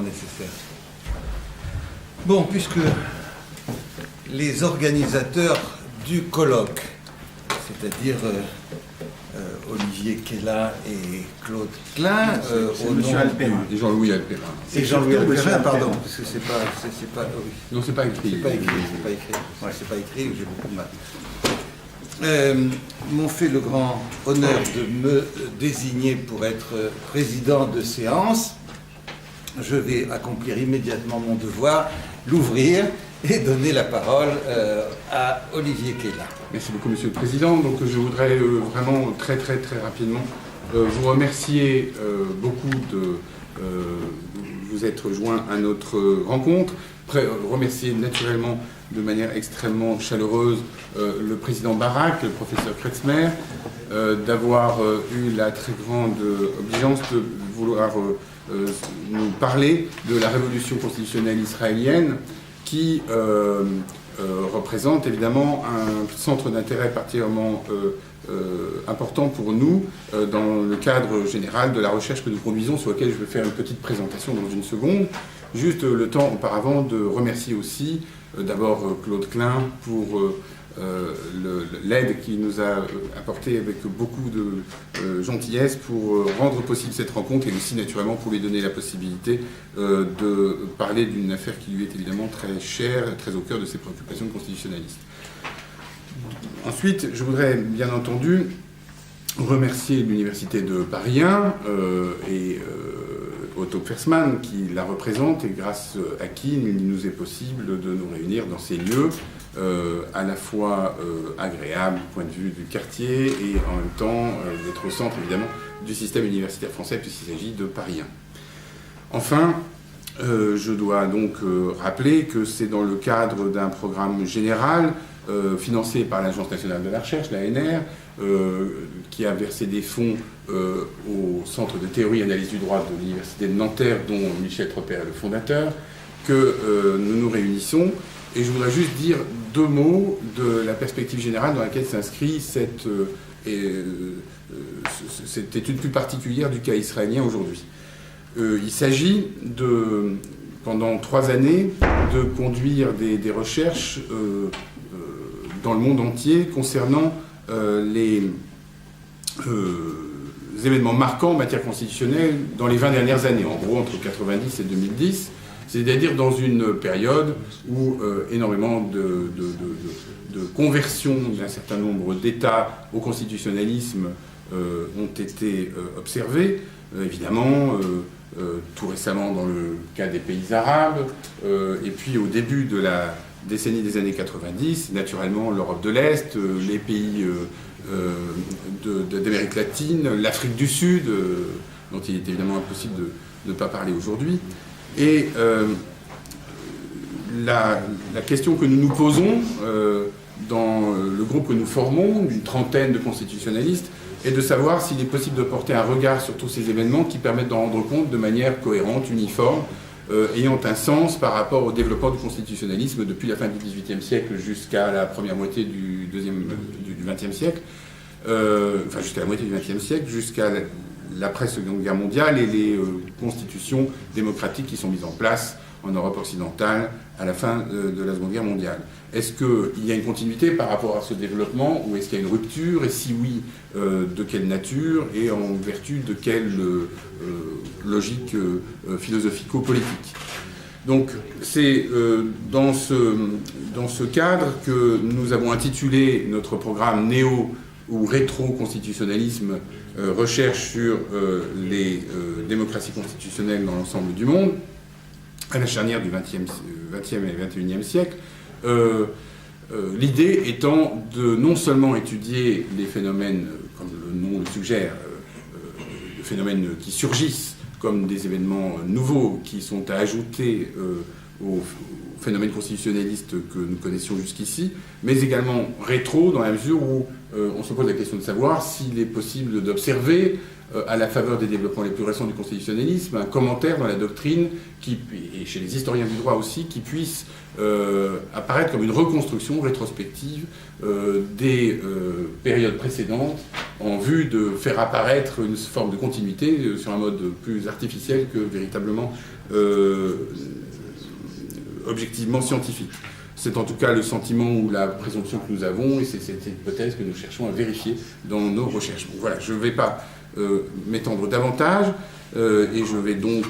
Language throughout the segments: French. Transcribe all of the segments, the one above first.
nécessaire. Bon, puisque les organisateurs du colloque, c'est-à-dire Olivier Kella et Claude Klein, au nom et Jean-Louis Alpérin. Et Jean-Louis Alpérin, pardon, parce que c'est pas oui. Non, c'est pas écrit. C'est pas écrit. Ouais, c'est pas écrit, j'ai beaucoup de mal. M'ont fait le grand honneur de me désigner pour être président de séance. Je vais accomplir immédiatement mon devoir, l'ouvrir et donner la parole à Olivier Kella. Merci beaucoup, Monsieur le Président. Donc, je voudrais vraiment très rapidement vous remercier beaucoup de vous être joint à notre rencontre. Remercier naturellement de manière extrêmement chaleureuse le président Barak, le professeur Kretzmer, d'avoir eu la très grande obligeance de vouloir nous parler de la révolution constitutionnelle israélienne qui représente évidemment un centre d'intérêt particulièrement important pour nous dans le cadre général de la recherche que nous conduisons, sur laquelle je vais faire une petite présentation dans une seconde. Juste le temps auparavant de remercier aussi d'abord Claude Klein pour l'aide qu'il nous a apportée avec beaucoup de gentillesse pour rendre possible cette rencontre et aussi naturellement pour lui donner la possibilité de parler d'une affaire qui lui est évidemment très chère, très au cœur de ses préoccupations constitutionnalistes. Ensuite, je voudrais bien entendu remercier l'Université de Paris 1 et Otto Fersman qui la représente et grâce à qui il nous est possible de nous réunir dans ces lieux à la fois agréables du point de vue du quartier et en même temps d'être au centre évidemment du système universitaire français puisqu'il s'agit de Paris 1. Enfin, je dois donc rappeler que c'est dans le cadre d'un programme général financé par l'Agence nationale de la recherche, l'ANR, qui a versé des fonds au Centre de théorie et analyse du droit de l'Université de Nanterre, dont Michel Tropper est le fondateur, que nous nous réunissons. Et je voudrais juste dire deux mots de la perspective générale dans laquelle s'inscrit cette étude plus particulière du cas israélien aujourd'hui. Il s'agit pendant 3 années, de conduire des recherches dans le monde entier concernant les événements marquants en matière constitutionnelle dans les 20 dernières années, en gros entre 1990 et 2010, c'est-à-dire dans une période où énormément de conversions d'un certain nombre d'États au constitutionnalisme ont été observées, évidemment, tout récemment dans le cas des pays arabes, et puis au début de la décennie des années 90, naturellement l'Europe de l'Est, les pays d'Amérique latine, l'Afrique du Sud, dont il est évidemment impossible de ne pas parler aujourd'hui. Et la question que nous nous posons dans le groupe que nous formons, une trentaine de constitutionnalistes, est de savoir s'il est possible de porter un regard sur tous ces événements qui permettent d'en rendre compte de manière cohérente, uniforme, ayant un sens par rapport au développement du constitutionnalisme depuis la fin du XVIIIe siècle jusqu'à la première moitié du XXe siècle, enfin jusqu'à la moitié du XXe siècle, jusqu'à l'après-Seconde Guerre mondiale et les constitutions démocratiques qui sont mises en place en Europe occidentale à la fin de la Seconde Guerre mondiale. Est-ce qu'il y a une continuité par rapport à ce développement ou est-ce qu'il y a une rupture? Et si oui, de quelle nature et en vertu de quelle logique philosophico-politique? Donc c'est dans ce cadre que nous avons intitulé notre programme néo- ou rétro-constitutionnalisme, recherche sur les démocraties constitutionnelles dans l'ensemble du monde, à la charnière du XXe et XXIe siècle, l'idée étant de non seulement étudier les phénomènes, comme le nom le suggère, de phénomènes qui surgissent comme des événements nouveaux qui sont à ajouter aux phénomènes constitutionnalistes que nous connaissions jusqu'ici, mais également rétro dans la mesure où on se pose la question de savoir s'il est possible d'observer à la faveur des développements les plus récents du constitutionnalisme, un commentaire dans la doctrine, et chez les historiens du droit aussi, qui puisse apparaître comme une reconstruction rétrospective des périodes précédentes en vue de faire apparaître une forme de continuité sur un mode plus artificiel que véritablement objectivement scientifique. C'est en tout cas le sentiment ou la présomption que nous avons, et c'est cette hypothèse que nous cherchons à vérifier dans nos recherches. Bon, voilà, je ne vais pas m'étendre davantage, et je vais donc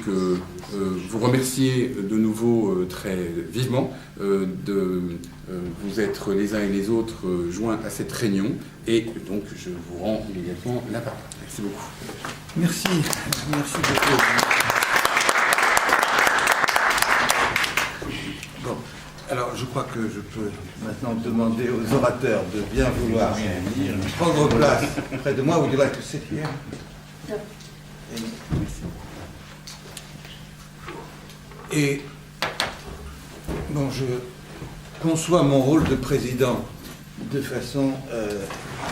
vous remercier de nouveau très vivement de vous être les uns et les autres joints à cette réunion, et donc je vous rends immédiatement la parole. Merci beaucoup. Merci. Merci beaucoup. Bon, alors je crois que je peux maintenant demander aux orateurs de bien vouloir prendre place près de moi. Would you like to sit here? Et bon, je conçois mon rôle de président de façon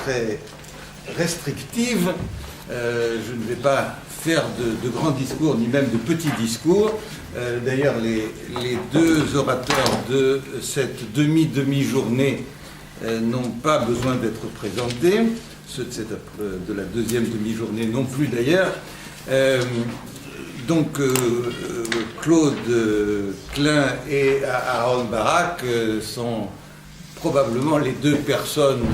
très restrictive. Je ne vais pas faire de grands discours, ni même de petits discours. D'ailleurs, les deux orateurs de cette demi-journée n'ont pas besoin d'être présentés. Ceux de la deuxième demi-journée non plus, d'ailleurs. Donc, Claude Klein et Aaron Barak sont probablement les deux personnes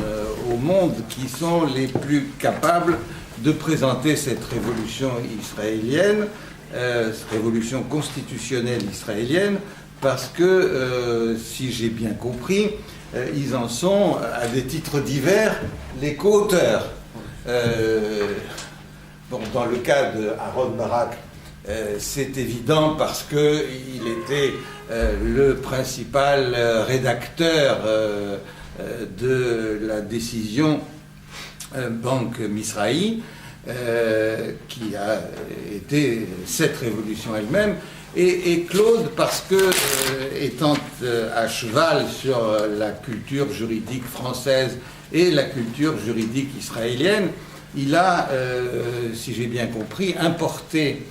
au monde qui sont les plus capables de présenter cette révolution israélienne, cette révolution constitutionnelle israélienne, parce que, si j'ai bien compris, ils en sont, à des titres divers, les co-auteurs. Bon, dans le cas d'Aaron Barak, c'est évident parce qu'il était le principal rédacteur de la décision Banque Misrahi, qui a été cette révolution elle-même, et Claude parce que, étant à cheval sur la culture juridique française et la culture juridique israélienne, il a, si j'ai bien compris, importé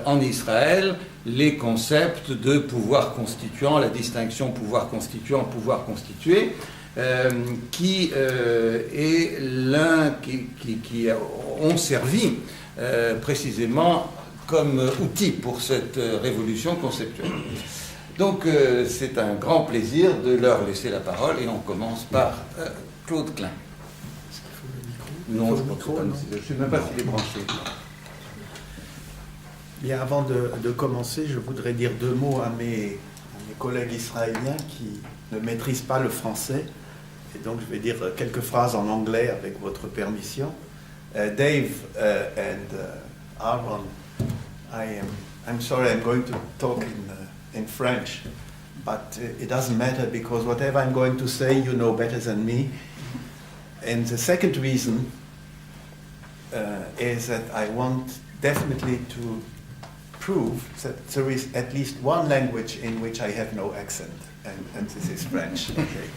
en Israël les concepts de pouvoir constituant, la distinction pouvoir constituant, pouvoir constitué, qui est l'un qui ont servi précisément comme outil pour cette révolution conceptuelle. Donc c'est un grand plaisir de leur laisser la parole, et on commence par Claude Klein. Non, je ne sais même pas s'il est branché. Bien, avant de commencer, je voudrais dire deux mots à mes collègues israéliens qui ne maîtrisent pas le français. Et donc, je vais dire quelques phrases en anglais avec votre permission. Dave and Aaron, I'm sorry, I'm going to talk in French, but it doesn't matter because whatever I'm going to say, you know better than me. And the second reason is that I want definitely to prove that there is at least one language in which I have no accent, and this is French. Okay.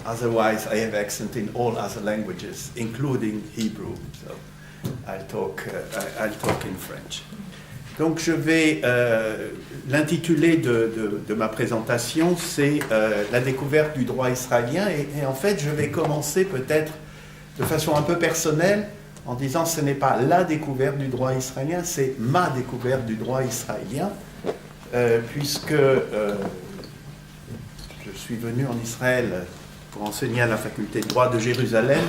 Otherwise, I have accent in all other languages, including Hebrew. So I'll talk in French. Donc je vais, l'intitulé de ma présentation, c'est la découverte du droit israélien, et en fait je vais commencer peut-être de façon un peu personnelle en disant que ce n'est pas la découverte du droit israélien, c'est ma découverte du droit israélien, puisque je suis venu en Israël pour enseigner à la faculté de droit de Jérusalem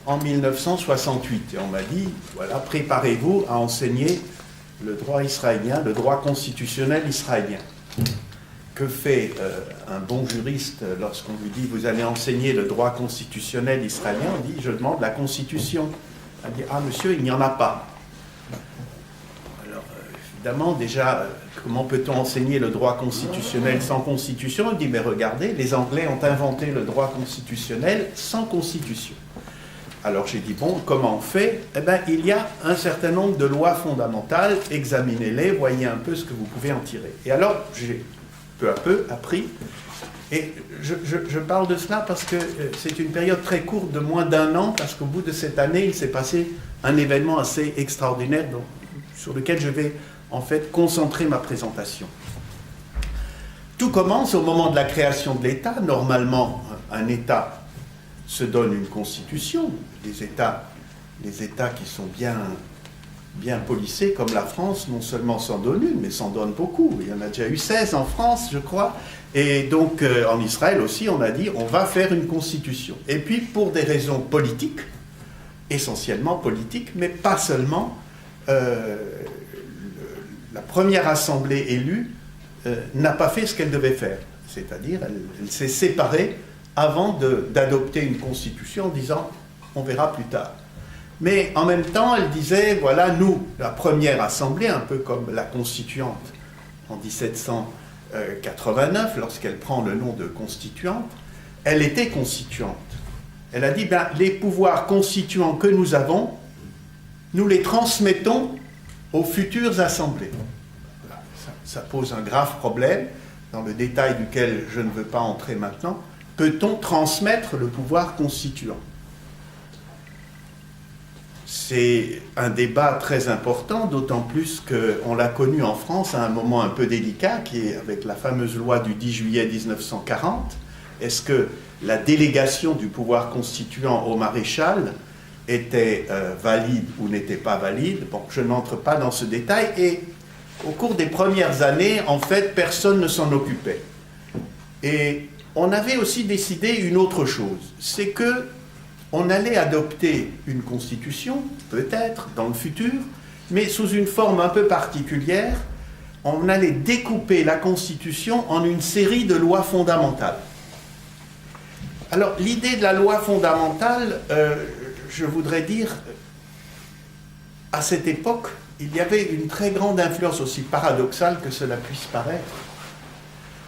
en 1968, et on m'a dit, voilà, préparez-vous à enseigner le droit israélien, le droit constitutionnel israélien. Que fait un bon juriste lorsqu'on lui dit « vous allez enseigner le droit constitutionnel israélien ?» On dit « je demande la constitution ». On dit « ah monsieur, il n'y en a pas ». Alors évidemment, déjà, comment peut-on enseigner le droit constitutionnel sans constitution? On dit « mais regardez, les Anglais ont inventé le droit constitutionnel sans constitution ». Alors j'ai dit, bon, comment on fait? Eh bien, il y a un certain nombre de lois fondamentales, examinez-les, voyez un peu ce que vous pouvez en tirer. Et alors, j'ai peu à peu appris, et je parle de cela parce que c'est une période très courte de moins d'un an, parce qu'au bout de cette année, il s'est passé un événement assez extraordinaire sur lequel je vais en fait concentrer ma présentation. Tout commence au moment de la création de l'État. Normalement, un État se donne une constitution. Les États qui sont bien bien policées comme la France, non seulement s'en donne une, mais s'en donne beaucoup. Il y en a déjà eu 16 en France, je crois. Et donc, en Israël aussi, on a dit, on va faire une constitution. Et puis, pour des raisons politiques, essentiellement politiques, mais pas seulement, la première assemblée élue n'a pas fait ce qu'elle devait faire. C'est-à-dire, elle s'est séparée avant d'adopter une constitution en disant, on verra plus tard. Mais en même temps, elle disait, voilà, nous, la première assemblée, un peu comme la constituante en 1789, lorsqu'elle prend le nom de constituante, elle était constituante. Elle a dit, ben, les pouvoirs constituants que nous avons, nous les transmettons aux futures assemblées. Voilà, ça pose un grave problème, dans le détail duquel je ne veux pas entrer maintenant. Peut-on transmettre le pouvoir constituant ? C'est un débat très important, d'autant plus qu'on l'a connu en France à un moment un peu délicat, qui est avec la fameuse loi du 10 juillet 1940. Est-ce que la délégation du pouvoir constituant au maréchal était valide ou n'était pas valide? Bon, je n'entre pas dans ce détail. Et au cours des premières années, en fait, personne ne s'en occupait. Et on avait aussi décidé une autre chose, c'est que on allait adopter une constitution, peut-être, dans le futur, mais sous une forme un peu particulière. On allait découper la constitution en une série de lois fondamentales. Alors, l'idée de la loi fondamentale, je voudrais dire, à cette époque, il y avait une très grande influence, aussi paradoxale que cela puisse paraître.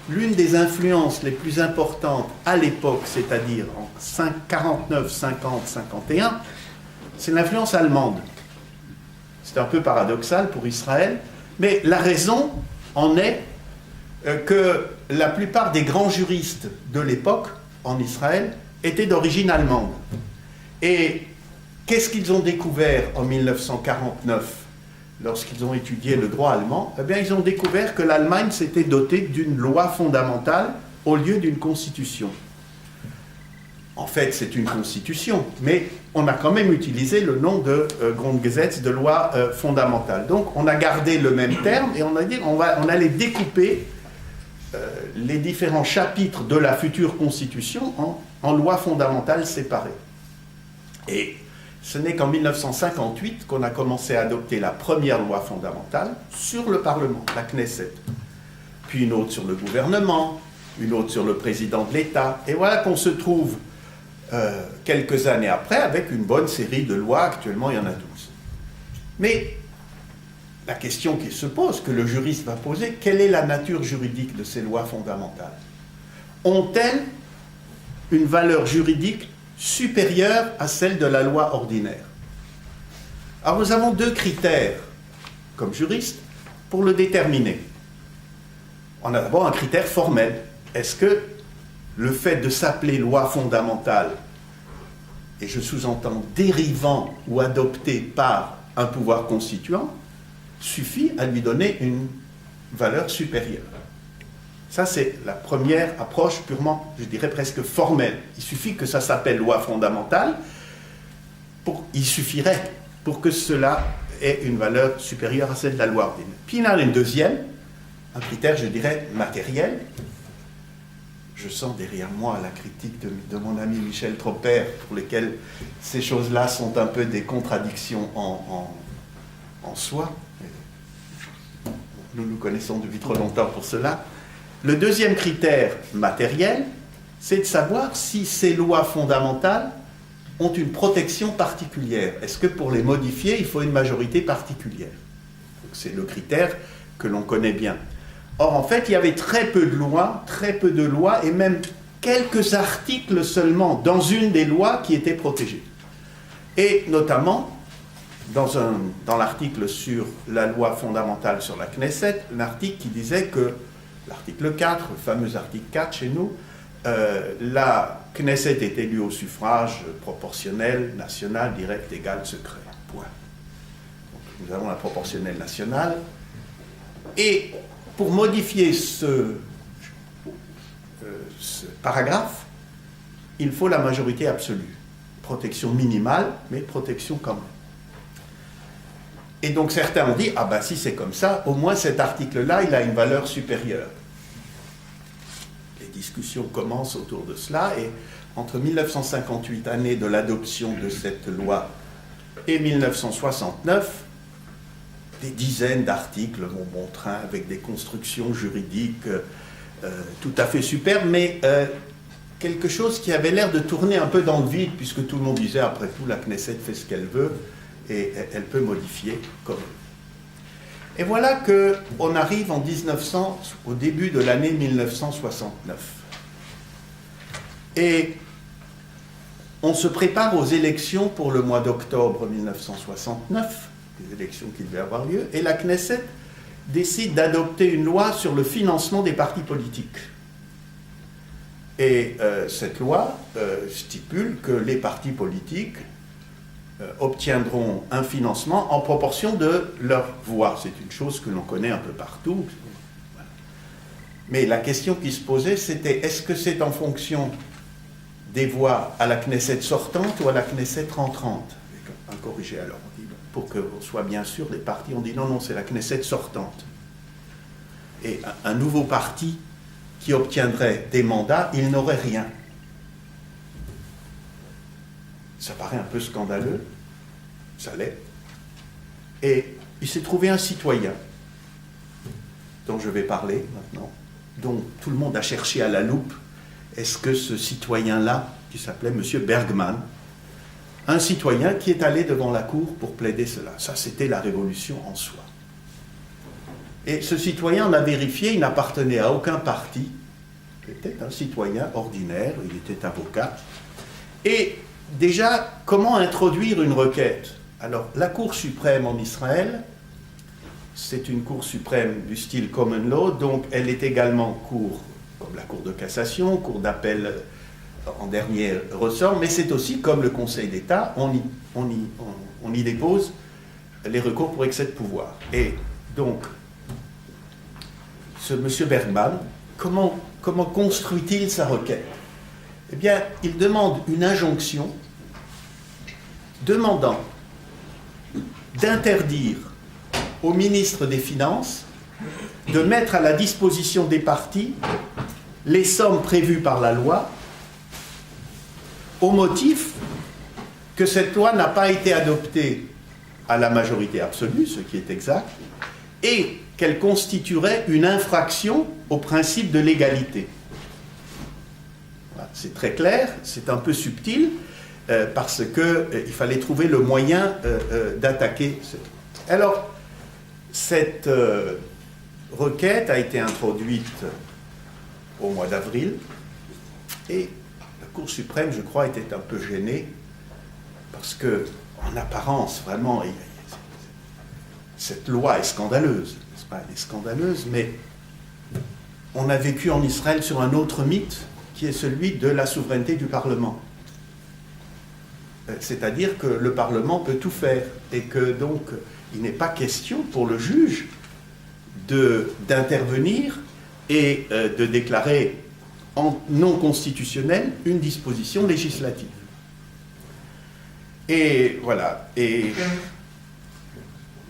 L'une des influences les plus importantes à l'époque, c'est-à-dire en 49, 50, 51, c'est l'influence allemande. C'est un peu paradoxal pour Israël, mais la raison en est que la plupart des grands juristes de l'époque en Israël étaient d'origine allemande. Et qu'est-ce qu'ils ont découvert en 1949 lorsqu'ils ont étudié le droit allemand? Eh bien, ils ont découvert que l'Allemagne s'était dotée d'une loi fondamentale au lieu d'une constitution. En fait, c'est une constitution, mais on a quand même utilisé le nom de Grundgesetz, de loi fondamentale. Donc, on a gardé le même terme et on a dit on allait découper les différents chapitres de la future constitution en lois fondamentales séparées. Et ce n'est qu'en 1958 qu'on a commencé à adopter la première loi fondamentale sur le Parlement, la Knesset. Puis une autre sur le gouvernement, une autre sur le président de l'État. Et voilà qu'on se trouve quelques années après avec une bonne série de lois. Actuellement, il y en a 12. Mais la question qui se pose, que le juriste va poser, quelle est la nature juridique de ces lois fondamentales? Ont-elles une valeur juridique supérieure à celle de la loi ordinaire? Alors nous avons deux critères, comme juriste, pour le déterminer. On a d'abord un critère formel. Est-ce que le fait de s'appeler loi fondamentale, et je sous-entends dérivant ou adopté par un pouvoir constituant, suffit à lui donner une valeur supérieure? Ça, c'est la première approche purement, je dirais presque formelle. Il suffit que ça s'appelle loi fondamentale, il suffirait pour que cela ait une valeur supérieure à celle de la loi ordinaire. Puis il y en a une deuxième, un critère, je dirais, matériel. Je sens derrière moi la critique de mon ami Michel Tropper, pour lequel ces choses-là sont un peu des contradictions en soi. Nous nous connaissons depuis trop longtemps pour cela. Le deuxième critère matériel, c'est de savoir si ces lois fondamentales ont une protection particulière. Est-ce que pour les modifier, il faut une majorité particulière? C'est le critère que l'on connaît bien. Or, en fait, il y avait très peu de lois, et même quelques articles seulement dans une des lois qui étaient protégés. Et notamment, dans l'article sur la loi fondamentale sur la Knesset, un article qui disait que, l'article 4, le fameux article 4 chez nous, la Knesset est élue au suffrage proportionnel, national, direct, égal, secret. Point. Donc, nous avons la proportionnelle nationale. Et pour modifier ce paragraphe, il faut la majorité absolue. Protection minimale, mais protection quand même. Et donc certains ont dit, ah ben si c'est comme ça, au moins cet article-là, il a une valeur supérieure. Les discussions commencent autour de cela, et entre 1958, année de l'adoption de cette loi, et 1969, des dizaines d'articles vont bon train avec des constructions juridiques tout à fait superbes, mais quelque chose qui avait l'air de tourner un peu dans le vide, puisque tout le monde disait, après tout, la Knesset fait ce qu'elle veut, et elle peut modifier comme elle. Et voilà qu'on arrive en 1900, au début de l'année 1969. Et on se prépare aux élections pour le mois d'octobre 1969, des élections qui devaient avoir lieu, et la Knesset décide d'adopter une loi sur le financement des partis politiques. Et cette loi stipule que les partis politiques obtiendront un financement en proportion de leur voix. C'est une chose que l'on connaît un peu partout. Voilà. Mais la question qui se posait, c'était est-ce que c'est en fonction des voix à la Knesset sortante ou à la Knesset rentrante? Un corrigé alors, pour qu'on soit bien sûr, les partis ont dit non, c'est la Knesset sortante. Et un nouveau parti qui obtiendrait des mandats, il n'aurait rien. Ça paraît un peu scandaleux, ça l'est. Et il s'est trouvé un citoyen, dont je vais parler maintenant, dont tout le monde a cherché à la loupe. Est-ce que ce citoyen-là, qui s'appelait M. Bergman, un citoyen qui est allé devant la cour pour plaider cela. Ça, c'était la révolution en soi. Et ce citoyen, on a vérifié, il n'appartenait à aucun parti. Il était un citoyen ordinaire, il était avocat. Et déjà, comment introduire une requête? Alors, la Cour suprême en Israël, c'est une Cour suprême du style common law, donc elle est également cour, comme la Cour de cassation, Cour d'appel en dernier ressort, mais c'est aussi comme le Conseil d'État, on y dépose les recours pour excès de pouvoir. Et donc, ce M. Bergman, comment construit-il sa requête? Eh bien, il demande une injonction demandant d'interdire au ministre des Finances de mettre à la disposition des partis les sommes prévues par la loi au motif que cette loi n'a pas été adoptée à la majorité absolue, ce qui est exact, et qu'elle constituerait une infraction au principe de légalité. Voilà, c'est très clair, c'est un peu subtil, parce qu'il fallait trouver le moyen d'attaquer. Alors, cette requête a été introduite au mois d'avril, et la Cour suprême, je crois, était un peu gênée, parce que, en apparence, vraiment, cette loi est scandaleuse, n'est-ce pas? Elle est scandaleuse, mais on a vécu en Israël sur un autre mythe, qui est celui de la souveraineté du Parlement. C'est-à-dire que le Parlement peut tout faire, et que donc, il n'est pas question pour le juge d'intervenir et de déclarer en non constitutionnel une disposition législative. Et voilà. Et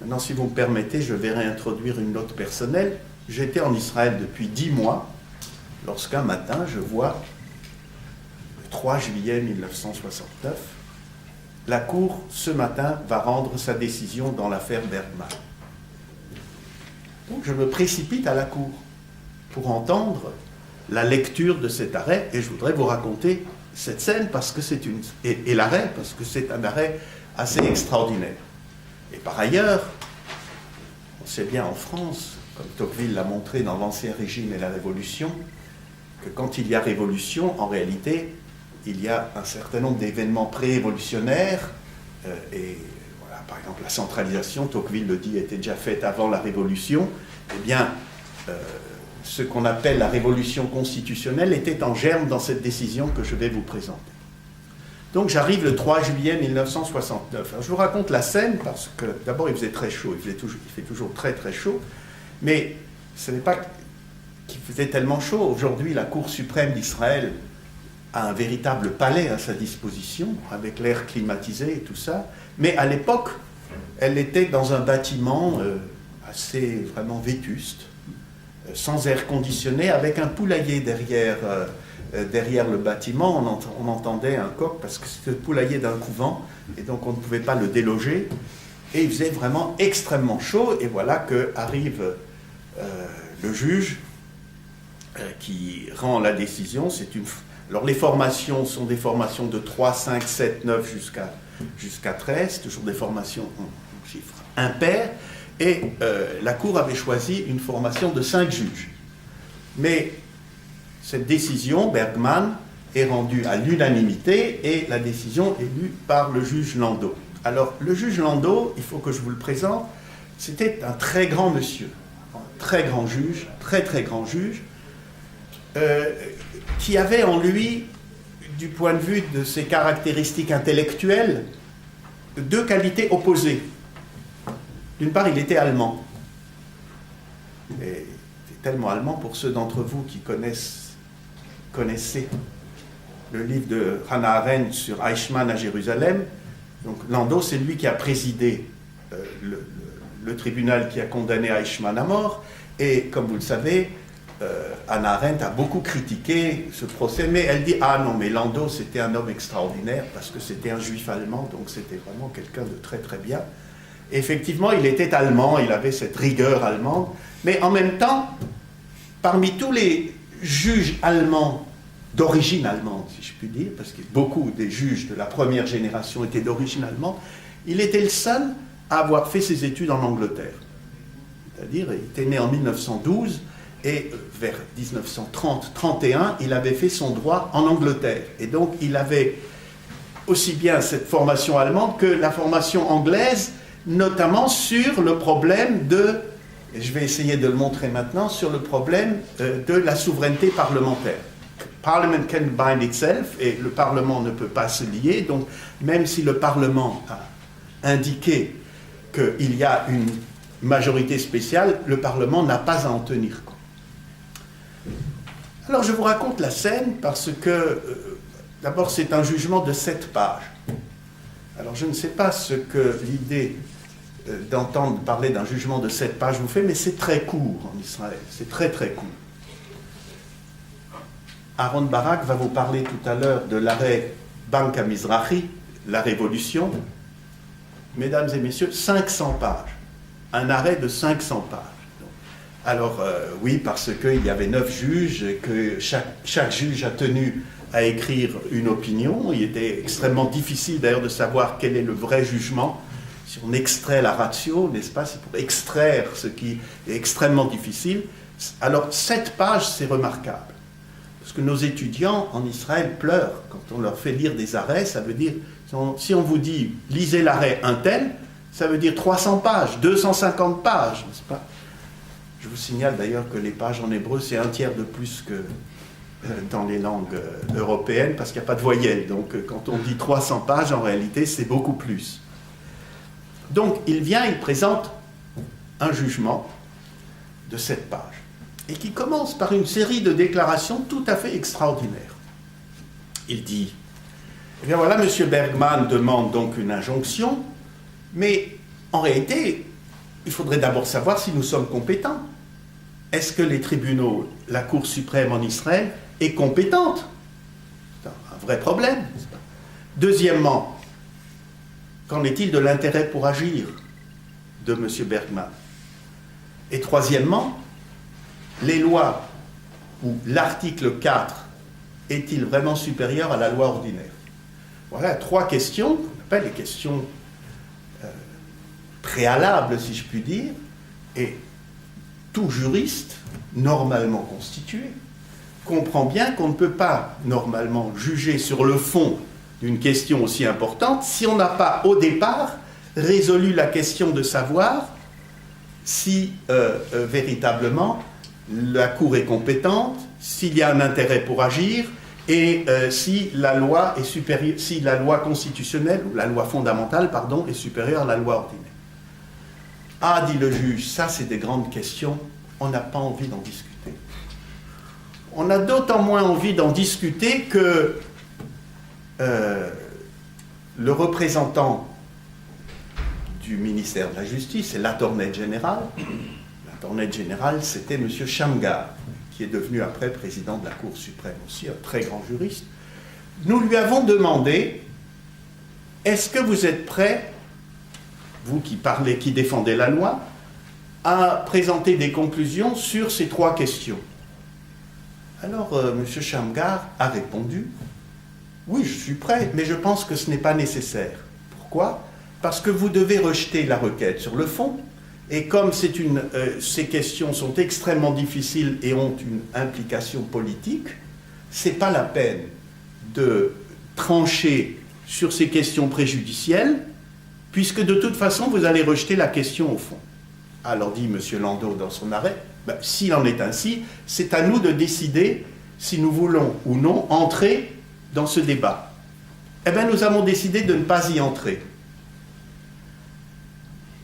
maintenant, si vous me permettez, je vais réintroduire une note personnelle. J'étais en Israël depuis 10 mois, lorsqu'un matin, je vois, le 3 juillet 1969, la Cour, ce matin, va rendre sa décision dans l'affaire Bergman. Donc, je me précipite à la Cour pour entendre la lecture de cet arrêt, et je voudrais vous raconter cette scène parce que c'est et l'arrêt parce que c'est un arrêt assez extraordinaire. Et par ailleurs, on sait bien en France, comme Tocqueville l'a montré dans l'Ancien Régime et la Révolution, que quand il y a révolution, en réalité, il y a un certain nombre d'événements pré-révolutionnaires, et voilà, par exemple la centralisation, Tocqueville le dit, était déjà faite avant la Révolution. Eh bien, ce qu'on appelle la révolution constitutionnelle était en germe dans cette décision que je vais vous présenter. Donc j'arrive le 3 juillet 1969. Alors, je vous raconte la scène parce que d'abord il faisait très chaud, il fait toujours très très chaud, mais ce n'est pas qu'il faisait tellement chaud. Aujourd'hui, la Cour suprême d'Israël a un véritable palais à sa disposition, avec l'air climatisé et tout ça, mais à l'époque, Elle était dans un bâtiment assez vraiment vétuste, sans air conditionné, avec un poulailler derrière le bâtiment. On entendait un coq parce que c'était le poulailler d'un couvent et donc on ne pouvait pas le déloger. Et il faisait vraiment extrêmement chaud. Et voilà qu'arrive le juge qui rend la décision. Alors les formations sont des formations de 3, 5, 7, 9 jusqu'à 13, toujours des formations en chiffres impairs. Et la Cour avait choisi une formation de 5 juges. Mais cette décision, Bergman, est rendue à l'unanimité et la décision est lue par le juge Landau. Alors, le juge Landau, il faut que je vous le présente, c'était un très grand monsieur, un très grand juge, très très grand juge, qui avait en lui, du point de vue de ses caractéristiques intellectuelles, 2 qualités opposées. D'une part, il était allemand. Et il était tellement allemand pour ceux d'entre vous qui connaissaient le livre de Hannah Arendt sur Eichmann à Jérusalem. Donc Landau, c'est lui qui a présidé le tribunal qui a condamné Eichmann à mort. Et comme vous le savez, Hannah Arendt a beaucoup critiqué ce procès, mais elle dit « Ah non, mais Landau, c'était un homme extraordinaire parce que c'était un juif allemand, donc c'était vraiment quelqu'un de très très bien. » Effectivement, il était allemand, il avait cette rigueur allemande, mais en même temps, parmi tous les juges allemands d'origine allemande, si je puis dire, parce que beaucoup des juges de la première génération étaient d'origine allemande, il était le seul à avoir fait ses études en Angleterre. C'est-à-dire, il était né en 1912, et vers 1930-31, il avait fait son droit en Angleterre. Et donc, il avait aussi bien cette formation allemande que la formation anglaise, notamment sur le problème de, et je vais essayer de le montrer maintenant, sur le problème de la souveraineté parlementaire. Parliament can bind itself, et le Parlement ne peut pas se lier, donc même si le Parlement a indiqué qu'il y a une majorité spéciale, le Parlement n'a pas à en tenir compte. Alors je vous raconte la scène parce que, d'abord c'est un jugement de 7 pages. Alors je ne sais pas ce que l'idée d'entendre parler d'un jugement de 7 pages vous fait, mais c'est très court en Israël, c'est très très court. Aaron Barak va vous parler tout à l'heure de l'arrêt Bank HaMizrahi, la révolution. Mesdames et messieurs, 500 pages. Un arrêt de 500 pages. Alors, oui, parce qu'il y avait 9 juges, et que chaque juge a tenu à écrire une opinion. Il était extrêmement difficile d'ailleurs de savoir quel est le vrai jugement. Si on extrait la ratio, n'est-ce pas, c'est pour extraire ce qui est extrêmement difficile. Alors, 7 pages, c'est remarquable. Parce que nos étudiants en Israël pleurent quand on leur fait lire des arrêts. Ça veut dire, si on vous dit « lisez l'arrêt un tel », ça veut dire 300 pages, 250 pages, n'est-ce pas? Je vous signale d'ailleurs que les pages en hébreu, c'est 1/3 de plus que dans les langues européennes, parce qu'il n'y a pas de voyelles. Donc quand on dit 300 pages, en réalité, c'est beaucoup plus. Donc il présente un jugement de 7 pages, et qui commence par une série de déclarations tout à fait extraordinaires. Il dit, eh bien voilà, M. Bergman demande donc une injonction, mais en réalité, il faudrait d'abord savoir si nous sommes compétents. Est-ce que les tribunaux, la Cour suprême en Israël, est compétente? C'est un vrai problème, n'est-ce pas? Deuxièmement, qu'en est-il de l'intérêt pour agir de M. Bergman? Et troisièmement, les lois ou l'article 4 est-il vraiment supérieur à la loi ordinaire? Voilà 3 questions, qu'on appelle les questions préalables, si je puis dire, et tout juriste, normalement constitué, comprend bien qu'on ne peut pas normalement juger sur le fond d'une question aussi importante si on n'a pas au départ résolu la question de savoir si véritablement la Cour est compétente, s'il y a un intérêt pour agir, et si la loi est supérieure, si la loi constitutionnelle, ou la loi fondamentale, pardon, est supérieure à la loi ordinaire. Ah, dit le juge, ça c'est des grandes questions, on n'a pas envie d'en discuter. On a d'autant moins envie d'en discuter que le représentant du ministère de la Justice, c'est l'Attorney General. L'Attorney General, c'était M. Shamgar, qui est devenu après président de la Cour suprême aussi, un très grand juriste. Nous lui avons demandé, est-ce que vous êtes prêt, vous qui parlez, qui défendez la loi, à présenter des conclusions sur ces 3 questions? Alors, M. Shamgar a répondu, oui, je suis prêt, mais je pense que ce n'est pas nécessaire. Pourquoi? Parce que vous devez rejeter la requête sur le fond, et comme ces questions sont extrêmement difficiles et ont une implication politique, ce n'est pas la peine de trancher sur ces questions préjudicielles, puisque de toute façon, vous allez rejeter la question au fond. Alors dit M. Landau dans son arrêt, s'il en est ainsi, c'est à nous de décider si nous voulons ou non entrer dans ce débat. Eh bien, nous avons décidé de ne pas y entrer.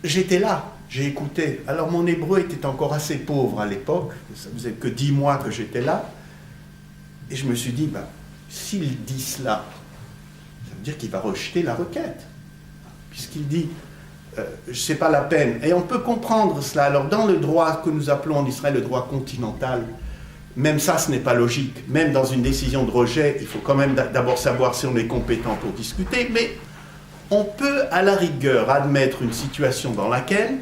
J'étais là, j'ai écouté. Alors, mon hébreu était encore assez pauvre à l'époque, ça faisait que 10 mois que j'étais là, et je me suis dit, s'il dit cela, ça veut dire qu'il va rejeter la requête. Puisqu'il dit, c'est pas la peine. Et on peut comprendre cela. Alors, dans le droit que nous appelons en Israël le droit continental, même ça, ce n'est pas logique. Même dans une décision de rejet, il faut quand même d'abord savoir si on est compétent pour discuter, mais on peut, à la rigueur, admettre une situation dans laquelle,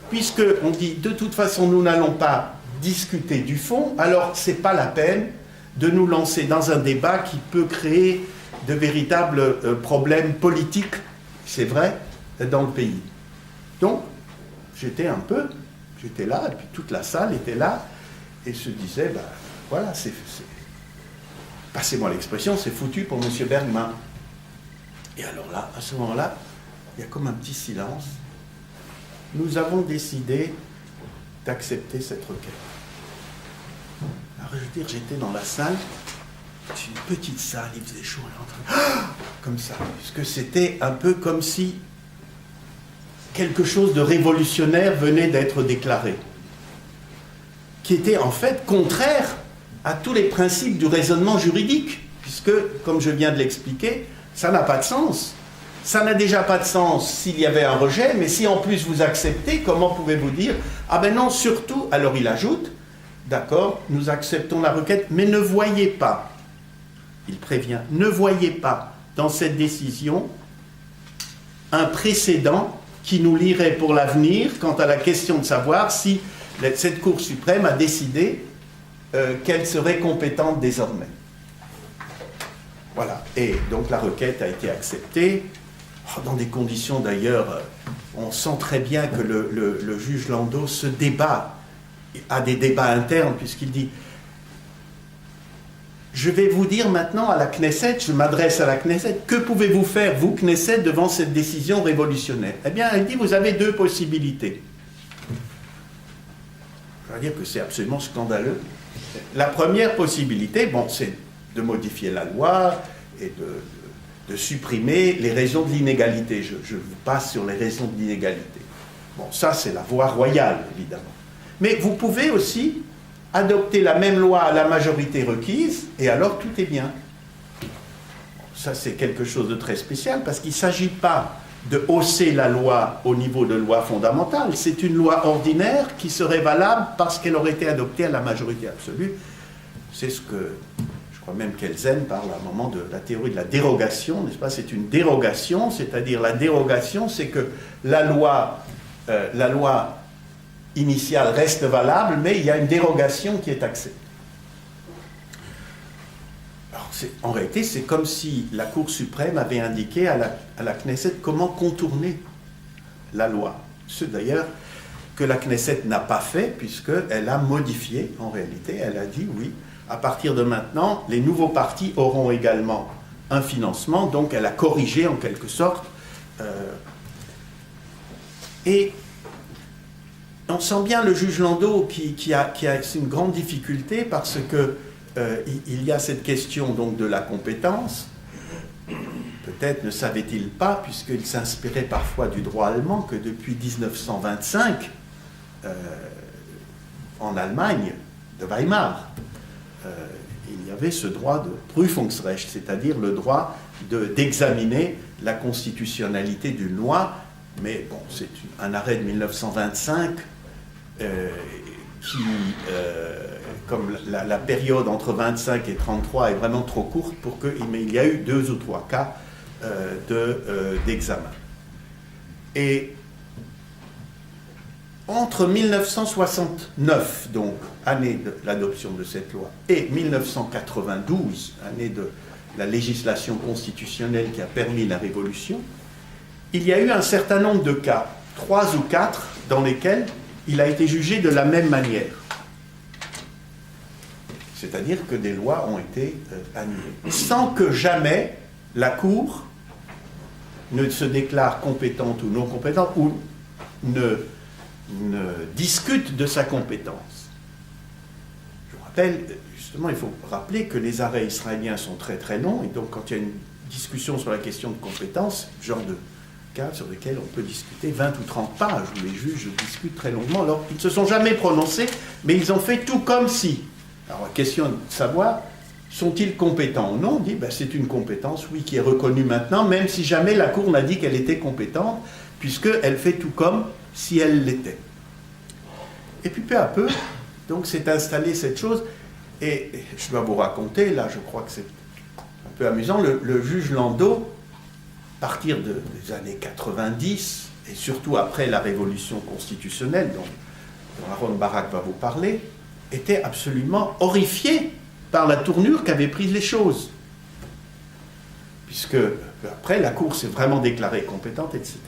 puisqu'on dit, de toute façon, nous n'allons pas discuter du fond, alors ce n'est pas la peine de nous lancer dans un débat qui peut créer de véritables problèmes politiques, c'est vrai, dans le pays. Donc, j'étais là, et puis toute la salle était là, et se disait, voilà, passez-moi l'expression, c'est foutu pour M. Bergman. Et alors là, à ce moment-là, il y a comme un petit silence. Nous avons décidé d'accepter cette requête. Alors, je veux dire, j'étais dans la salle, c'est une petite salle, il faisait chaud, comme ça, puisque c'était un peu comme si quelque chose de révolutionnaire venait d'être déclaré, qui était en fait contraire à tous les principes du raisonnement juridique, puisque, comme je viens de l'expliquer, ça n'a pas de sens. Ça n'a déjà pas de sens s'il y avait un rejet, mais si en plus vous acceptez, comment pouvez-vous dire « Ah ben non, surtout », alors il ajoute « D'accord, nous acceptons la requête, mais ne voyez pas », il prévient, « ne voyez pas dans cette décision un précédent qui nous lierait pour l'avenir quant à la question de savoir si cette Cour suprême a décidé qu'elle serait compétente désormais. » Voilà, et donc la requête a été acceptée, dans des conditions d'ailleurs, on sent très bien que le juge Landau se débat, a des débats internes, puisqu'il dit « Je vais vous dire maintenant à la Knesset, je m'adresse à la Knesset, que pouvez-vous faire, vous, Knesset, devant cette décision révolutionnaire ?» Eh bien, il dit « Vous avez 2 possibilités. » Je veux dire que c'est absolument scandaleux. La première possibilité, c'est de modifier la loi et de supprimer les raisons de l'inégalité. Je vous passe sur les raisons de l'inégalité. Bon, ça, c'est la voie royale, évidemment. Mais vous pouvez aussi adopter la même loi à la majorité requise, et alors tout est bien. Ça, c'est quelque chose de très spécial, parce qu'il ne s'agit pas de hausser la loi au niveau de loi fondamentale. C'est une loi ordinaire qui serait valable parce qu'elle aurait été adoptée à la majorité absolue. C'est ce que, je crois même Kelsen parle à un moment de la théorie de la dérogation, n'est-ce pas? C'est une dérogation, c'est-à-dire la dérogation, c'est que la loi initiale reste valable, mais il y a une dérogation qui est acceptée. Alors, en réalité, c'est comme si la Cour suprême avait indiqué à la Knesset comment contourner la loi. Ce d'ailleurs que la Knesset n'a pas fait, puisqu'elle a modifié, en réalité, elle a dit oui, à partir de maintenant, les nouveaux partis auront également un financement, donc elle a corrigé en quelque sorte. Et on sent bien le juge Landau qui a une grande difficulté parce que il y a cette question donc de la compétence. Peut-être ne savait-il pas, puisqu'il s'inspirait parfois du droit allemand, que depuis 1925, en Allemagne, de Weimar, il y avait ce droit de Prüfungsrecht, c'est-à-dire le droit d'examiner la constitutionnalité d'une loi mais bon, c'est un arrêt de 1925 qui, comme la période entre 25 et 33 est vraiment trop courte pour que, mais il y a eu 2 ou 3 cas d'examen. Et entre 1969, donc année de l'adoption de cette loi, et 1992, année de la législation constitutionnelle qui a permis la Révolution, il y a eu un certain nombre de cas, 3 ou 4, dans lesquels il a été jugé de la même manière. C'est-à-dire que des lois ont été annulées, sans que jamais la Cour ne se déclare compétente ou non compétente, ou ne discute de sa compétence. Je vous rappelle, justement, il faut rappeler que les arrêts israéliens sont très très longs, et donc quand il y a une discussion sur la question de compétence, genre de cas sur lesquels on peut discuter 20 ou 30 pages, où les juges discutent très longuement. Alors, ils ne se sont jamais prononcés, mais ils ont fait tout comme si. Alors, la question de savoir, sont-ils compétents ou non? On dit, ben, c'est une compétence, oui, qui est reconnue maintenant, même si jamais la Cour n'a dit qu'elle était compétente, puisqu'elle fait tout comme si elle l'était. Et puis, peu à peu, donc, s'est installée cette chose, et je dois vous raconter, là, je crois que c'est un peu amusant, le juge Landau, à partir des années 90, et surtout après la révolution constitutionnelle, dont Aaron Barak va vous parler, était absolument horrifié par la tournure qu'avaient prise les choses. Puisque, après, la Cour s'est vraiment déclarée compétente, etc.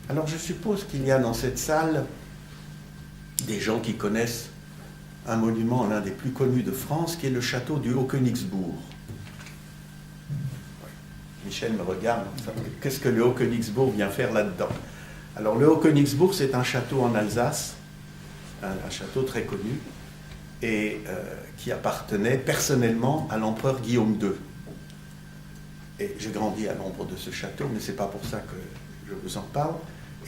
Alors, je suppose qu'il y a dans cette salle des gens qui connaissent un monument, l'un des plus connus de France, qui est le château du Haut-Königsbourg. Michel me regarde, qu'est-ce que le Haut-Königsbourg vient faire là-dedans? Alors, le Haut-Königsbourg, c'est un château en Alsace, un château très connu, et qui appartenait personnellement à l'empereur Guillaume II. Et j'ai grandi à l'ombre de ce château, mais ce n'est pas pour ça que je vous en parle.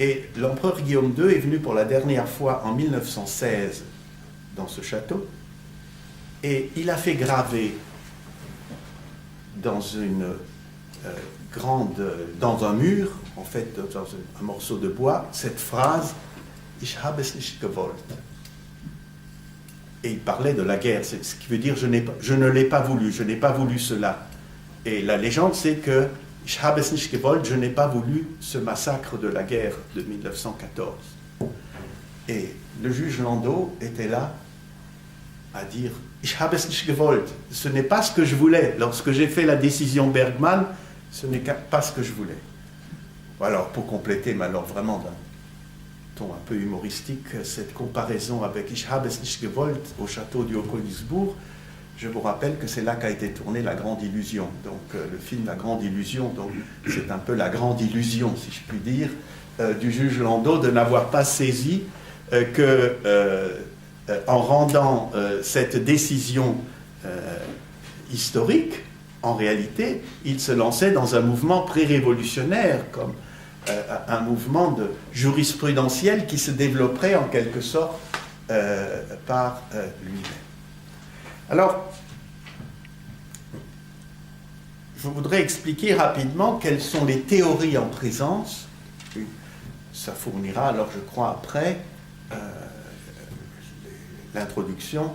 Et l'empereur Guillaume II est venu pour la dernière fois en 1916 dans ce château, et il a fait graver dans dans un mur, en fait, dans un morceau de bois, cette phrase « Ich habe es nicht gewollt ». Et il parlait de la guerre, ce qui veut dire « je ne l'ai pas voulu, je n'ai pas voulu cela ». Et la légende, c'est que « Ich habe es nicht gewollt », je n'ai pas voulu ce massacre de la guerre de 1914. Et le juge Landau était là à dire « Ich habe es nicht gewollt », ce n'est pas ce que je voulais. Lorsque j'ai fait la décision Bergman, ce n'est pas ce que je voulais. Alors, pour compléter, mais alors vraiment d'un ton un peu humoristique, cette comparaison avec Ich habe es nicht gewollt au château du Haut-Königsbourg, je vous rappelle que c'est là qu'a été tournée La Grande Illusion. Donc, le film La Grande Illusion, donc c'est un peu la grande illusion, si je puis dire, du juge Landau de n'avoir pas saisi que, en rendant cette décision historique, en réalité, il se lançait dans un mouvement pré-révolutionnaire, comme un mouvement jurisprudentiel qui se développerait en quelque sorte par lui-même. Alors, je voudrais expliquer rapidement quelles sont les théories en présence. Ça fournira, alors je crois, après l'introduction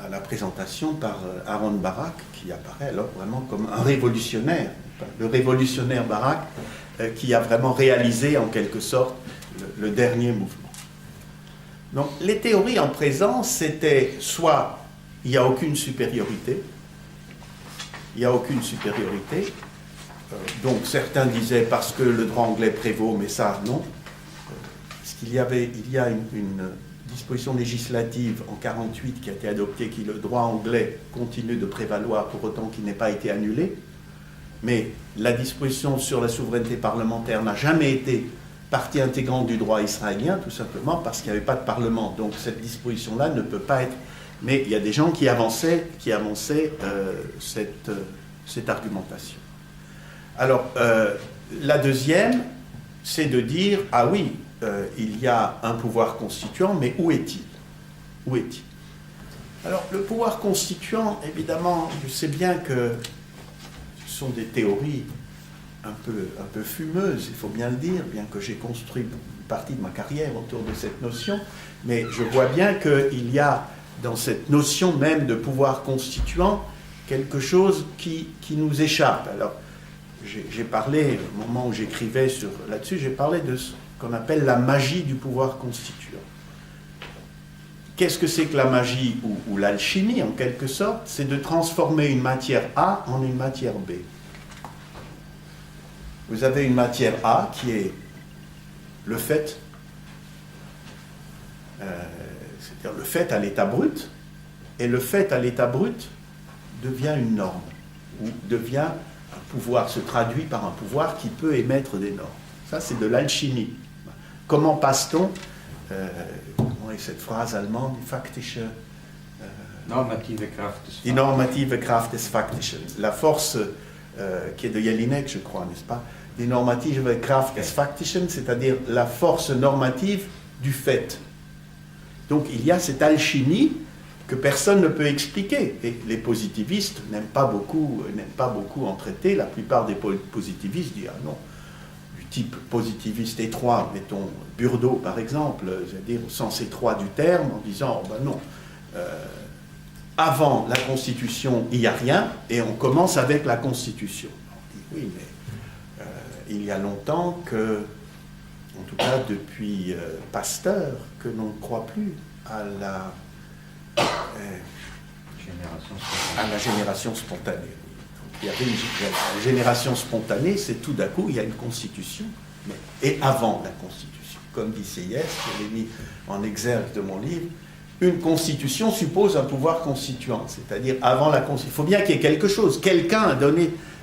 à la présentation par Aaron Barak, qui apparaît alors vraiment comme un révolutionnaire, le révolutionnaire Barak, qui a vraiment réalisé en quelque sorte le dernier mouvement. Donc les théories en présence, c'était soit il n'y a aucune supériorité, donc certains disaient parce que le droit anglais prévaut, mais ça non, parce qu'il y a une disposition législative en 1948 qui a été adoptée, qui le droit anglais continue de prévaloir pour autant qu'il n'ait pas été annulé, mais la disposition sur la souveraineté parlementaire n'a jamais été partie intégrante du droit israélien, tout simplement parce qu'il n'y avait pas de parlement. Donc cette disposition-là ne peut pas être... Mais il y a des gens qui avançaient cette argumentation. Alors, la deuxième, c'est de dire, ah oui, il y a un pouvoir constituant, mais où est-il? Où est-il? Alors, le pouvoir constituant, évidemment, je sais bien que ce sont des théories un peu fumeuse, il faut bien le dire, bien que j'ai construit une partie de ma carrière autour de cette notion, mais je vois bien qu'il y a dans cette notion même de pouvoir constituant quelque chose qui nous échappe. Alors, j'ai parlé, au moment où j'écrivais là-dessus, j'ai parlé de ce qu'on appelle la magie du pouvoir constituant. Qu'est-ce que c'est que la magie ou l'alchimie, en quelque sorte? C'est de transformer une matière A en une matière B. Vous avez une matière A qui est le fait, c'est-à-dire le fait à l'état brut, et le fait à l'état brut devient une norme, ou devient un pouvoir, se traduit par un pouvoir qui peut émettre des normes. Ça, c'est de l'alchimie. Comment passe-t-on, comment est cette phrase allemande, faktische, Normative Kraft des die normative Kraft des Faktischen, la force qui est de Jelinek, je crois, n'est-ce pas? Die normative Kraft des Faktischen, c'est-à-dire la force normative du fait. Donc il y a cette alchimie que personne ne peut expliquer. Et les positivistes n'aiment pas beaucoup en traiter. La plupart des positivistes disent « Ah non », du type positiviste étroit, mettons Burdeau par exemple, c'est-à-dire au sens étroit du terme, en disant « Oh ben non, avant la Constitution, il n'y a rien, et on commence avec la Constitution. » On dit « Oui, mais il y a longtemps que, en tout cas depuis Pasteur, que l'on ne croit plus à la génération spontanée. Donc, il y avait la génération spontanée, c'est tout d'un coup, il y a une constitution, et avant la constitution. Comme dit Sieyès, je l'ai mis en exergue de mon livre, une constitution suppose un pouvoir constituant, c'est-à-dire avant la constitution. Il faut bien qu'il y ait quelque chose, quelqu'un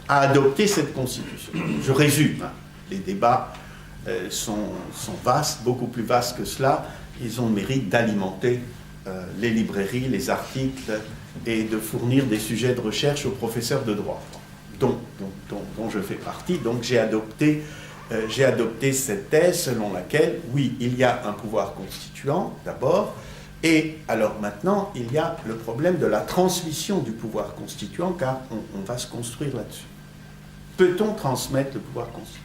a adopté cette constitution. Je résume, hein. Les débats sont vastes, beaucoup plus vastes que cela, ils ont le mérite d'alimenter les librairies, les articles, et de fournir des sujets de recherche aux professeurs de droit, dont je fais partie. Donc j'ai adopté cette thèse selon laquelle, oui, il y a un pouvoir constituant, d'abord, et alors maintenant, il y a le problème de la transmission du pouvoir constituant, car on va se construire là-dessus. Peut-on transmettre le pouvoir constituant?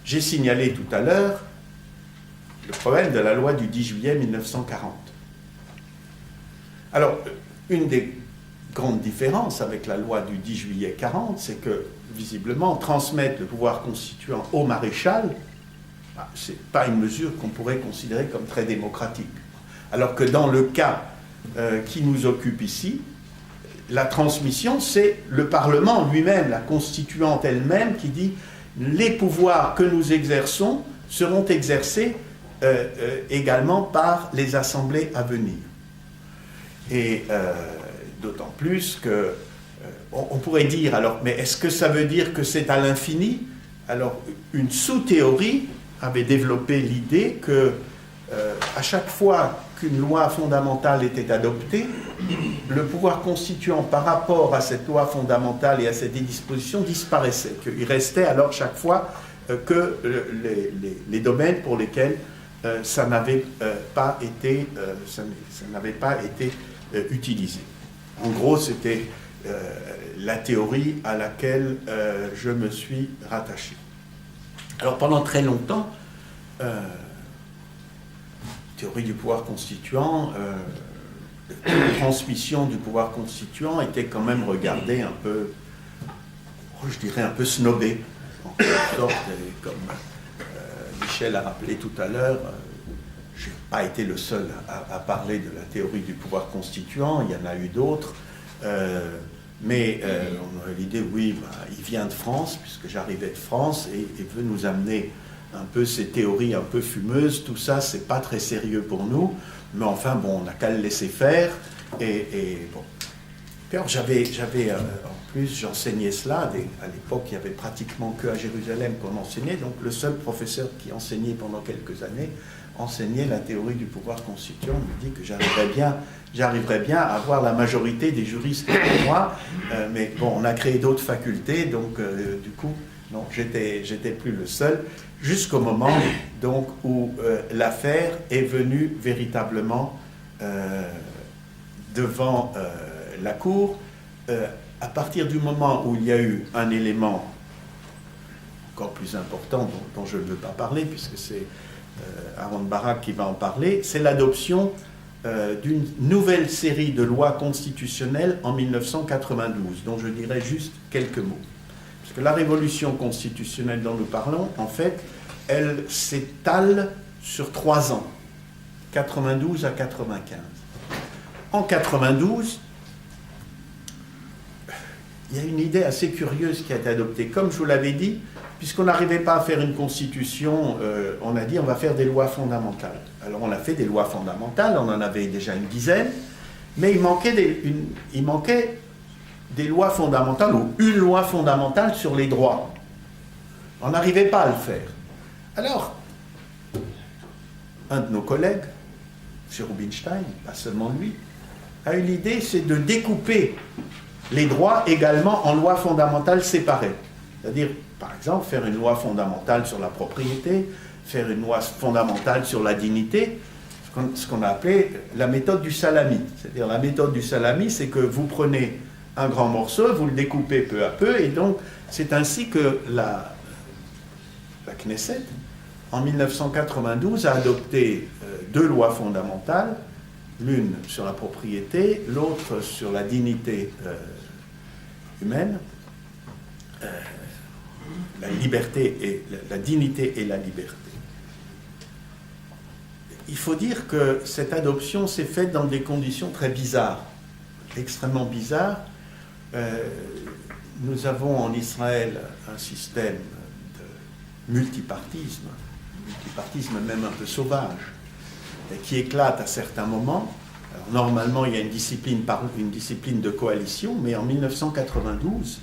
J'ai signalé tout à l'heure le problème de la loi du 10 juillet 1940. Alors, une des grandes différences avec la loi du 10 juillet 40, c'est que, visiblement, transmettre le pouvoir constituant au maréchal, ce n'est pas une mesure qu'on pourrait considérer comme très démocratique. Alors que dans le cas qui nous occupe ici, la transmission, c'est le Parlement lui-même, la constituante elle-même, qui dit « les pouvoirs que nous exerçons seront exercés également par les assemblées à venir ». Et d'autant plus que, on pourrait dire, alors, mais est-ce que ça veut dire que c'est à l'infini? Alors, une sous-théorie avait développé l'idée que, à chaque fois qu'une loi fondamentale était adoptée, le pouvoir constituant par rapport à cette loi fondamentale et à cette disposition disparaissait, qu'il restait alors chaque fois que les domaines pour lesquels ça n'avait pas été utilisé. En gros, c'était la théorie à laquelle je me suis rattaché. Alors pendant très longtemps, théorie du pouvoir constituant, la transmission du pouvoir constituant était quand même regardée un peu, je dirais un peu snobée, en quelque sorte, et comme Michel a rappelé tout à l'heure, je n'ai pas été le seul à parler de la théorie du pouvoir constituant, il y en a eu d'autres, mais on a l'idée, oui, il vient de France, puisque j'arrivais de France, et veut nous amener un peu ces théories un peu fumeuses, tout ça, c'est pas très sérieux pour nous, mais enfin, bon, on n'a qu'à le laisser faire, et bon. Alors, j'avais en plus, j'enseignais cela, à l'époque, il n'y avait pratiquement que à Jérusalem qu'on enseignait, donc le seul professeur qui enseignait pendant quelques années, enseignait la théorie du pouvoir constituant, me dit que j'arriverais bien à avoir la majorité des juristes pour moi, mais bon, on a créé d'autres facultés, donc du coup, non, j'étais plus le seul, jusqu'au moment donc, où l'affaire est venue véritablement devant la Cour, à partir du moment où il y a eu un élément encore plus important, dont je ne veux pas parler, puisque c'est Aaron Barak qui va en parler, c'est l'adoption d'une nouvelle série de lois constitutionnelles en 1992, dont je dirais juste quelques mots. Parce que la révolution constitutionnelle dont nous parlons, en fait, elle s'étale sur 3 ans, 92 à 95. En 92, il y a une idée assez curieuse qui a été adoptée. Comme je vous l'avais dit, puisqu'on n'arrivait pas à faire une constitution, on a dit on va faire des lois fondamentales. Alors on a fait des lois fondamentales, on en avait déjà une dizaine, mais il manquait des lois fondamentales, ou une loi fondamentale sur les droits. On n'arrivait pas à le faire. Alors, un de nos collègues, M. Rubinstein, pas seulement lui, a eu l'idée, c'est de découper les droits également en lois fondamentales séparées. C'est-à-dire, par exemple, faire une loi fondamentale sur la propriété, faire une loi fondamentale sur la dignité, ce qu'on a appelé la méthode du salami. C'est-à-dire, la méthode du salami, c'est que vous prenez un grand morceau, vous le découpez peu à peu, et donc c'est ainsi que la Knesset, en 1992, a adopté 2 lois fondamentales, l'une sur la propriété, l'autre sur la dignité humaine, la liberté et la dignité et la liberté. Il faut dire que cette adoption s'est faite dans des conditions très bizarres, extrêmement bizarres. Nous avons en Israël un système de multipartisme même un peu sauvage, qui éclate à certains moments. Alors, normalement, il y a une discipline de coalition, mais en 1992,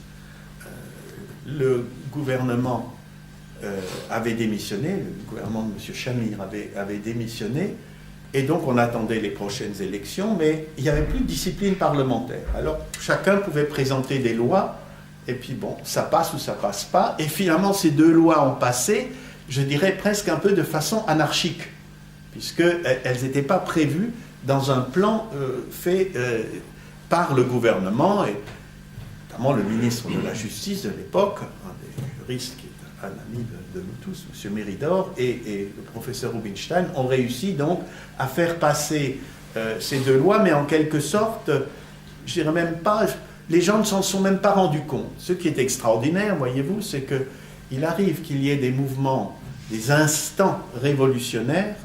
le gouvernement avait démissionné, le gouvernement de M. Shamir avait démissionné, et donc on attendait les prochaines élections, mais il n'y avait plus de discipline parlementaire. Alors chacun pouvait présenter des lois, et puis bon, ça passe ou ça passe pas, et finalement ces 2 lois ont passé, je dirais presque un peu de façon anarchique, puisqu'elles n'étaient pas prévues dans un plan fait par le gouvernement, et notamment le ministre de la Justice de l'époque, un des juristes qui est un ami de nous tous, M. Méridor, et le professeur Rubinstein, ont réussi donc à faire passer ces 2 lois, mais en quelque sorte, je dirais même pas, les gens ne s'en sont même pas rendus compte. Ce qui est extraordinaire, voyez-vous, c'est qu'il arrive qu'il y ait des mouvements, des instants révolutionnaires,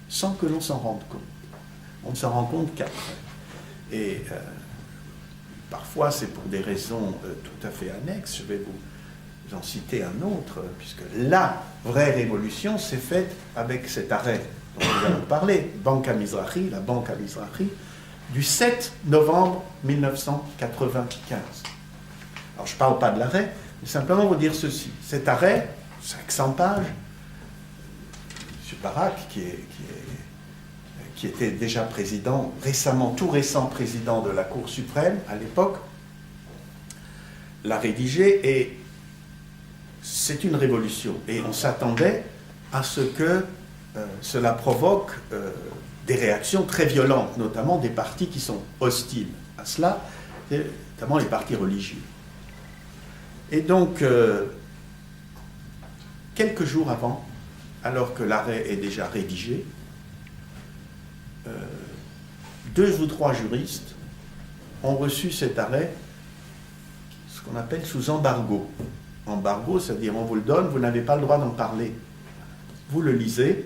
sans que l'on s'en rende compte. On ne s'en rend compte qu'après. Et parfois, c'est pour des raisons tout à fait annexes. Je vais vous en citer un autre, puisque la vraie révolution s'est faite avec cet arrêt dont nous allons parler, Banca Mizrahi, la Banca Mizrahi, du 7 novembre 1995. Alors, je ne parle pas de l'arrêt, mais simplement vous dire ceci. Cet arrêt, 500 pages, M. Barak, qui était déjà président, tout récent président de la Cour suprême à l'époque, l'a rédigé, et c'est une révolution. Et on s'attendait à ce que cela provoque des réactions très violentes, notamment des partis qui sont hostiles à cela, notamment les partis religieux. Et donc, quelques jours avant, alors que l'arrêt est déjà rédigé, 2 ou 3 juristes ont reçu cet arrêt, ce qu'on appelle sous embargo. Embargo, c'est-à-dire on vous le donne, vous n'avez pas le droit d'en parler. Vous le lisez,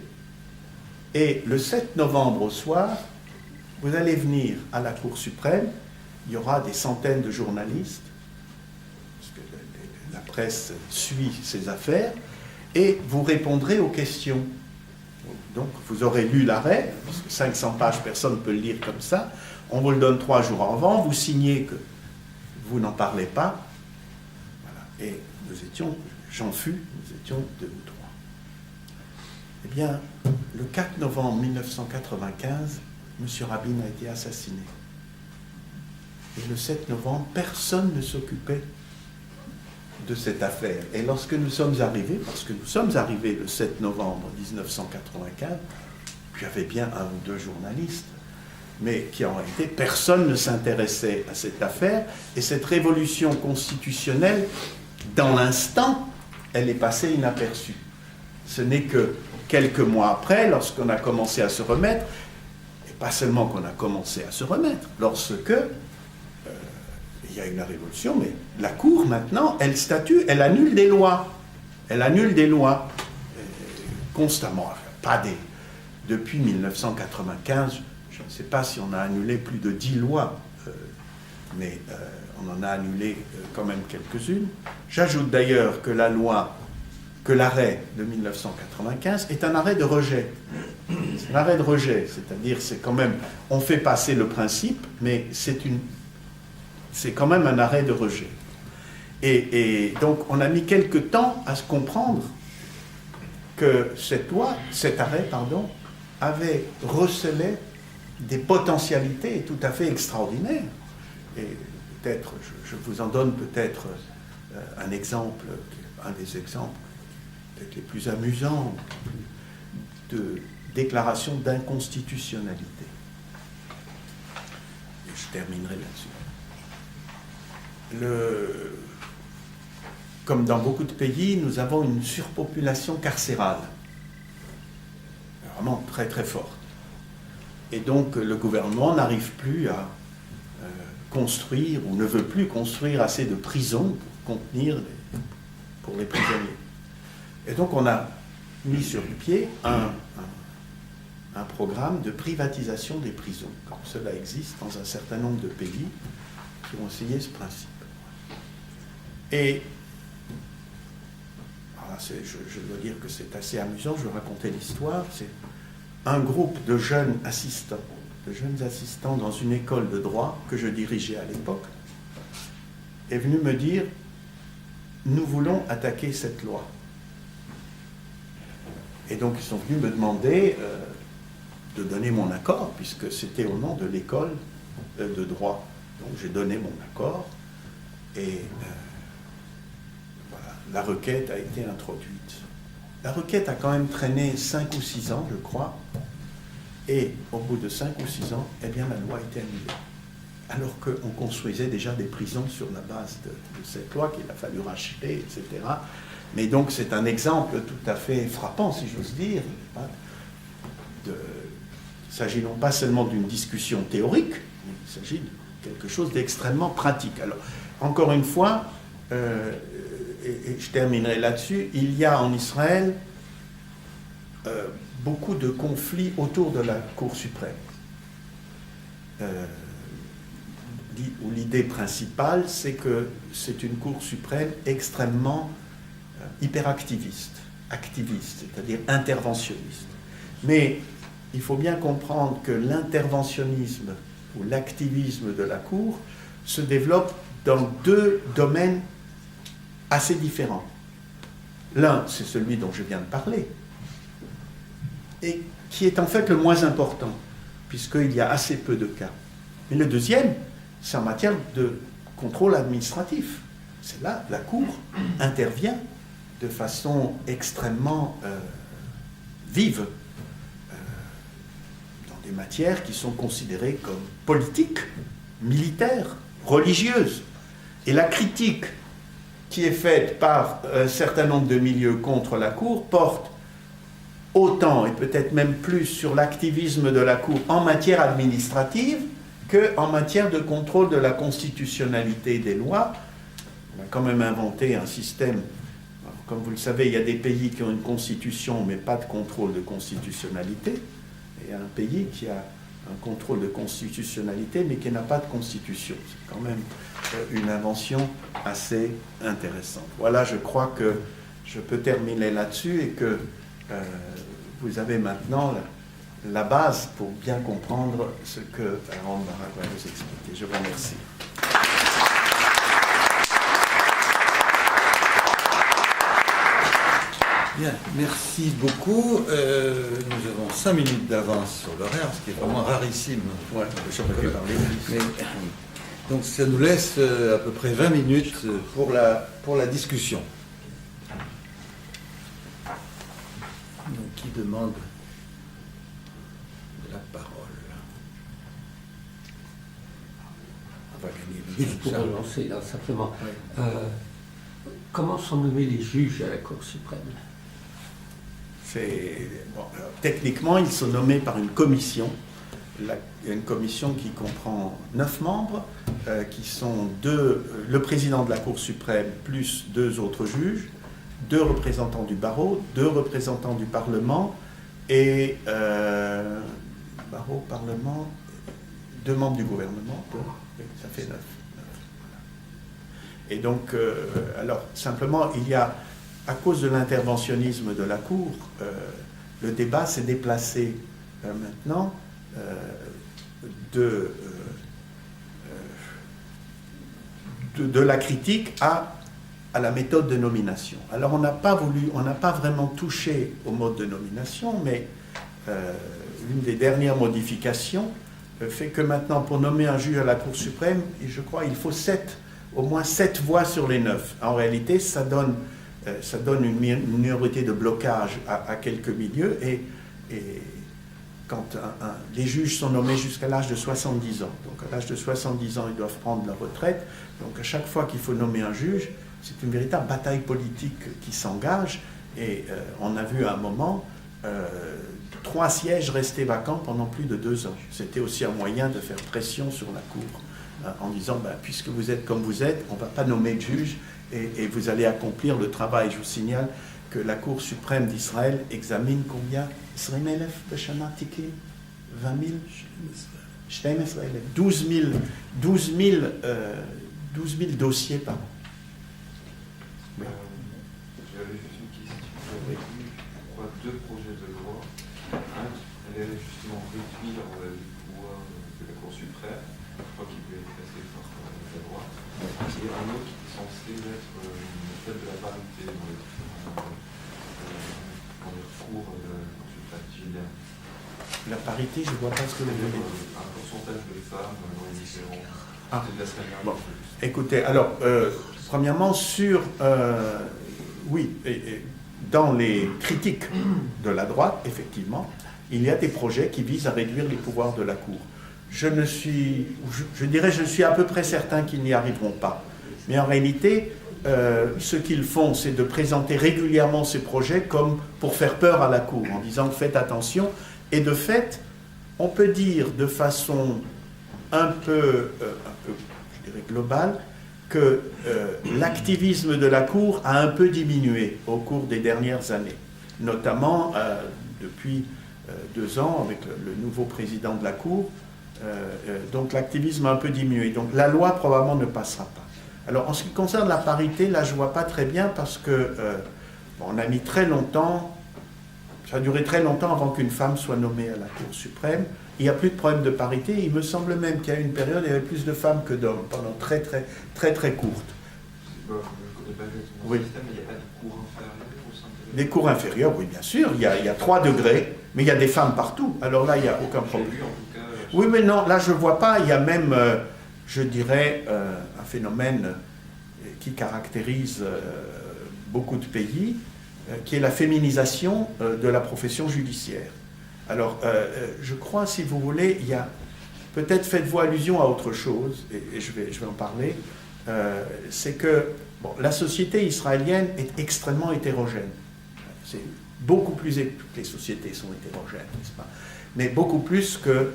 et le 7 novembre au soir, vous allez venir à la Cour suprême, il y aura des centaines de journalistes, parce que la presse suit ces affaires, et vous répondrez aux questions. Donc, vous aurez lu l'arrêt, parce que 500 pages, personne ne peut le lire comme ça. On vous le donne 3 jours avant, vous signez que vous n'en parlez pas. Voilà. Et nous étions, j'en fus, nous étions 2 ou 3. Eh bien, le 4 novembre 1995, M. Rabin a été assassiné. Et le 7 novembre, personne ne s'occupait de cette affaire. Et lorsque nous sommes arrivés, parce que nous sommes arrivés le 7 novembre 1995, il y avait bien 1 ou 2 journalistes, mais qui en réalité, personne ne s'intéressait à cette affaire, et cette révolution constitutionnelle, dans l'instant, elle est passée inaperçue. Ce n'est que quelques mois après, lorsqu'on a commencé à se remettre, et pas seulement qu'on a commencé à se remettre, lorsque il y a eu la révolution, mais la Cour maintenant, elle statue, elle annule des lois. Elle annule des lois constamment, enfin, pas des... Depuis 1995, je ne sais pas si on a annulé plus de 10 lois, mais on en a annulé quand même quelques-unes. J'ajoute d'ailleurs que l'arrêt de 1995 est un arrêt de rejet. C'est un arrêt de rejet, c'est-à-dire c'est quand même, on fait passer le principe, mais c'est quand même un arrêt de rejet. Et donc on a mis quelque temps à se comprendre que cet arrêt, avait recelé des potentialités tout à fait extraordinaires. Et peut-être, je vous en donne peut-être un exemple, un des exemples peut-être les plus amusants de déclaration d'inconstitutionnalité. Et je terminerai là-dessus. Comme dans beaucoup de pays, nous avons une surpopulation carcérale, vraiment très très forte. Et donc le gouvernement n'arrive plus à construire, ou ne veut plus construire assez de prisons pour contenir pour les prisonniers. Et donc on a mis sur le pied un programme de privatisation des prisons, comme cela existe dans un certain nombre de pays qui ont essayé ce principe. Et je dois dire que c'est assez amusant, je vais raconter l'histoire. C'est un groupe de jeunes assistants dans une école de droit que je dirigeais à l'époque, est venu me dire « Nous voulons attaquer cette loi ». Et donc ils sont venus me demander de donner mon accord, puisque c'était au nom de l'école de droit. Donc j'ai donné mon accord, et la requête a été introduite. La requête a quand même traîné 5 ou 6 ans, je crois, et au bout de 5 ou 6 ans, eh bien, la loi a été annulée. Alors qu'on construisait déjà des prisons sur la base de cette loi qu'il a fallu racheter, etc. Mais donc c'est un exemple tout à fait frappant, si j'ose dire. Il s'agit non pas seulement d'une discussion théorique, mais il s'agit de quelque chose d'extrêmement pratique. Alors, encore une fois, et je terminerai là-dessus, il y a en Israël beaucoup de conflits autour de la Cour suprême. Où l'idée principale, c'est que c'est une Cour suprême extrêmement hyperactiviste, c'est-à-dire interventionniste. Mais il faut bien comprendre que l'interventionnisme ou l'activisme de la Cour se développe dans 2 domaines assez différents. L'un, c'est celui dont je viens de parler, et qui est en fait le moins important, puisqu'il y a assez peu de cas. Mais le deuxième, c'est en matière de contrôle administratif. C'est là la Cour intervient de façon extrêmement vive dans des matières qui sont considérées comme politiques, militaires, religieuses. Et la critique qui est faite par un certain nombre de milieux contre la Cour porte autant et peut-être même plus sur l'activisme de la Cour en matière administrative qu'en matière de contrôle de la constitutionnalité des lois. On a quand même inventé un système. Comme vous le savez, il y a des pays qui ont une constitution mais pas de contrôle de constitutionnalité, et un pays qui a un contrôle de constitutionnalité mais qui n'a pas de constitution. C'est quand même une invention assez intéressante. Voilà, je crois que je peux terminer là-dessus et que vous avez maintenant la base pour bien comprendre ce que Aaron Barak va nous expliquer. Je vous remercie. Bien, merci beaucoup. Nous avons 5 minutes d'avance sur l'horaire, ce qui est vraiment rarissime. Ouais, je peux parler. Mais, donc ça nous laisse à peu près 20 minutes pour la discussion. Donc qui demande la parole? On va gagner le Pour lancer, là, simplement. Oui. Comment sont nommés les juges à la Cour suprême? Techniquement, ils sont nommés par une commission. Il y a une commission qui comprend 9 membres, qui sont le président de la Cour suprême plus 2 autres juges, 2 représentants du barreau, 2 représentants du Parlement et barreau, Parlement, 2 membres du gouvernement. Ça fait 9. Et donc, alors simplement, il y a, à cause de l'interventionnisme de la Cour, le débat s'est déplacé maintenant de la critique à la méthode de nomination. Alors on n'a pas vraiment touché au mode de nomination, mais une des dernières modifications fait que maintenant, pour nommer un juge à la Cour suprême, je crois il faut au moins 7 voix sur les 9. En réalité, ça donne une minorité de blocage à quelques milieux, et quand les juges sont nommés jusqu'à l'âge de 70 ans, donc à l'âge de 70 ans, ils doivent prendre leur retraite, donc à chaque fois qu'il faut nommer un juge, c'est une véritable bataille politique qui s'engage, et on a vu à un moment 3 sièges rester vacants pendant plus de 2 ans. C'était aussi un moyen de faire pression sur la Cour, en disant, puisque vous êtes comme vous êtes, on ne va pas nommer de juge, et vous allez accomplir le travail. Je vous signale que la Cour suprême d'Israël examine combien? 12 000 dossiers par an. Oui. J'avais juste une question. J'avais vu, je crois, 2 projets de loi. Un qui allait justement réduire les pouvoirs de la Cour suprême, je crois qu'il voulait être passé par la droite, et un autre qui est censé être le fait de la parité dans les recours de la Cour suprême. La parité, je ne vois pas ce que vous voulez dire. Un pourcentage de femmes dans les différents. C'est de la semaine Bon. Écoutez, alors, premièrement, oui, dans les critiques de la droite, effectivement, il y a des projets qui visent à réduire les pouvoirs de la Cour. Je suis à peu près certain qu'ils n'y arriveront pas. Mais en réalité, ce qu'ils font, c'est de présenter régulièrement ces projets comme pour faire peur à la Cour, en disant faites attention. Et de fait, on peut dire de façon un peu je dirais globale, que l'activisme de la Cour a un peu diminué au cours des dernières années, notamment depuis 2 ans avec le nouveau président de la Cour. Donc l'activisme a un peu diminué. Donc la loi probablement ne passera pas. Alors en ce qui concerne la parité, là je ne vois pas très bien parce que on a mis très longtemps, ça a duré très longtemps avant qu'une femme soit nommée à la Cour suprême. Il n'y a plus de problème de parité. Il me semble même qu'il y a eu une période où il y avait plus de femmes que d'hommes, pendant très courte. Je ne connais pas exactement Oui. le système, mais il n'y a pas de cours inférieurs au sein de... Des cours inférieurs, oui, bien sûr. Il y a 3 degrés, mais il y a des femmes partout. Alors là, il n'y a aucun problème. J'ai vu, en tout cas, Oui, mais non, là, je ne vois pas. Il y a même, je dirais, un phénomène qui caractérise beaucoup de pays, qui est la féminisation de la profession judiciaire. Alors, je crois, si vous voulez, il y a... Peut-être faites-vous allusion à autre chose, et je vais en parler. C'est que la société israélienne est extrêmement hétérogène. C'est beaucoup plus... Toutes les sociétés sont hétérogènes, n'est-ce pas? Mais beaucoup plus que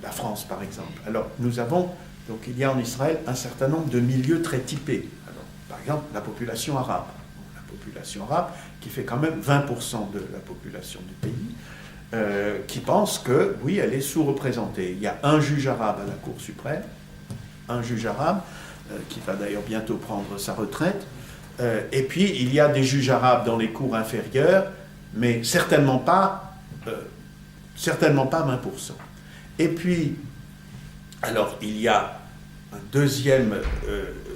la France, par exemple. Alors, nous avons... Donc, il y a en Israël un certain nombre de milieux très typés. Alors, par exemple, la population arabe. La population arabe, qui fait quand même 20% de la population du pays, qui pense que, oui, elle est sous-représentée. Il y a un juge arabe à la Cour suprême, un juge arabe, qui va d'ailleurs bientôt prendre sa retraite, et puis il y a des juges arabes dans les cours inférieures, mais certainement pas 20%. Et puis, alors, il y a un deuxième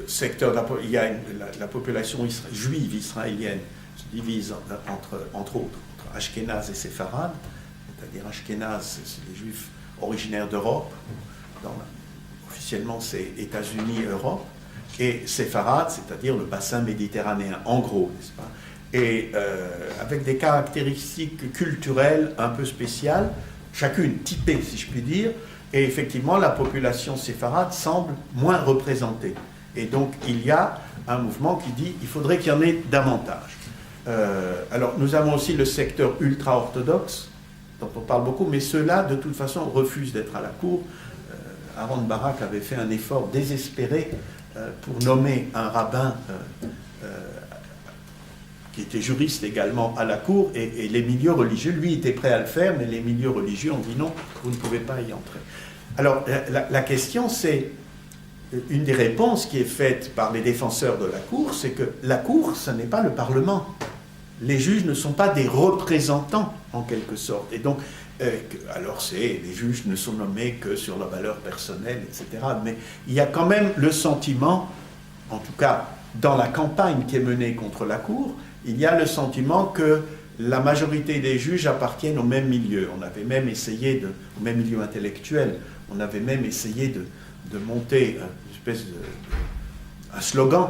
secteur, il y a la population juive israélienne se divise entre autres, entre Ashkénazes et Séfarades. C'est-à-dire Ashkénazes, c'est les juifs originaires d'Europe, officiellement c'est États-Unis, Europe, et Séfarades, c'est-à-dire le bassin méditerranéen, en gros, n'est-ce pas? Et avec des caractéristiques culturelles un peu spéciales, chacune typée, si je puis dire, et effectivement la population séfarade semble moins représentée. Et donc il y a un mouvement qui dit qu'il faudrait qu'il y en ait davantage. Alors, nous avons aussi le secteur ultra-orthodoxe, dont on parle beaucoup, mais ceux-là, de toute façon, refusent d'être à la cour. Aaron Barak avait fait un effort désespéré pour nommer un rabbin qui était juriste également à la cour, et les milieux religieux, lui, était prêt à le faire, mais les milieux religieux ont dit non, vous ne pouvez pas y entrer. Alors, la question, c'est, une des réponses qui est faite par les défenseurs de la cour, c'est que la cour, ce n'est pas le Parlement. Les juges ne sont pas des représentants, en quelque sorte. Et donc, alors les juges ne sont nommés que sur la valeur personnelle, etc. Mais il y a quand même le sentiment, en tout cas dans la campagne qui est menée contre la cour, il y a le sentiment que la majorité des juges appartiennent au même milieu. On avait même essayé, au même milieu intellectuel, on avait même essayé de monter une espèce un slogan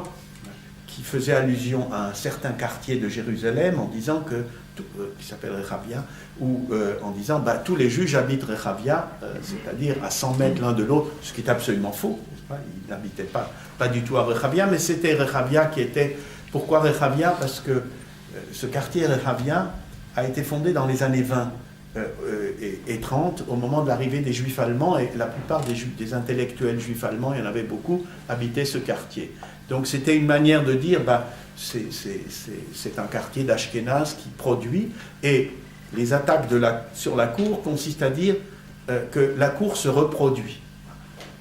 qui faisait allusion à un certain quartier de Jérusalem en disant que, qui s'appelle Rechavia, ou en disant tous les juges habitent Rechavia, c'est-à-dire à 100 mètres l'un de l'autre, ce qui est absolument faux. Ils n'habitaient pas du tout à Rechavia, mais c'était Rechavia qui était... Pourquoi Rechavia? Parce que ce quartier Rechavia a été fondé dans les années 20 et 30, au moment de l'arrivée des Juifs allemands, et la plupart des intellectuels juifs allemands, il y en avait beaucoup, habitaient ce quartier. Donc c'était une manière de dire, c'est un quartier d'Ashkénaz qui produit, et les attaques sur la cour consistent à dire que la cour se reproduit.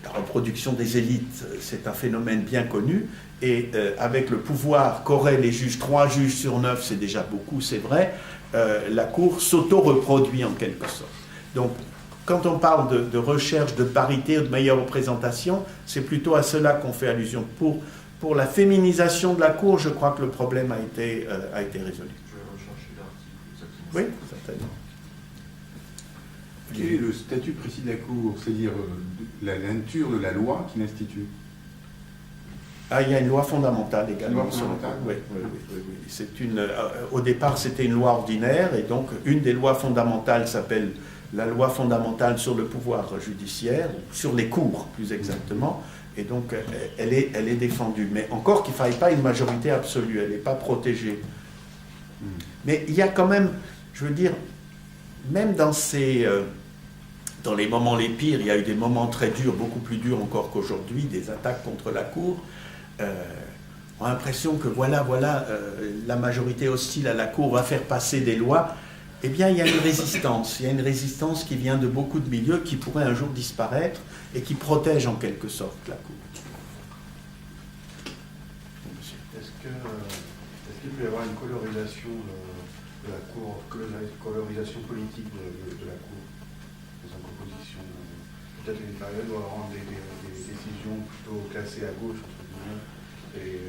La reproduction des élites, c'est un phénomène bien connu, et avec le pouvoir qu'auraient les juges, 3 juges sur 9, c'est déjà beaucoup, c'est vrai, la cour s'auto-reproduit en quelque sorte. Donc, quand on parle de recherche de parité ou de meilleure représentation, c'est plutôt à cela qu'on fait allusion. Pour la féminisation de la cour, je crois que le problème a été résolu. Je vais rechercher l'article exactement. Oui, certainement. Quel est le statut précis de la Cour? C'est-à-dire la nature de la loi qui l'institue? Il y a une loi fondamentale également. Loi fondamentale. Oui. C'est au départ, c'était une loi ordinaire, et donc une des lois fondamentales s'appelle la loi fondamentale sur le pouvoir judiciaire, sur les cours plus exactement, et donc elle est défendue. Mais encore qu'il ne faille pas une majorité absolue, elle n'est pas protégée. Mais il y a quand même, je veux dire, même dans les moments les pires, il y a eu des moments très durs, beaucoup plus durs encore qu'aujourd'hui, des attaques contre la Cour. On a l'impression que la majorité hostile à la Cour va faire passer des lois. Eh bien, il y a une résistance. Il y a une résistance qui vient de beaucoup de milieux qui pourrait un jour disparaître et qui protège en quelque sorte la Cour. Est-ce qu'il peut y avoir une colorisation de la Cour, colorisation politique de la Cour, dans une composition? Peut-être une période où on va rendre des décisions plutôt classées à gauche, entre guillemets, et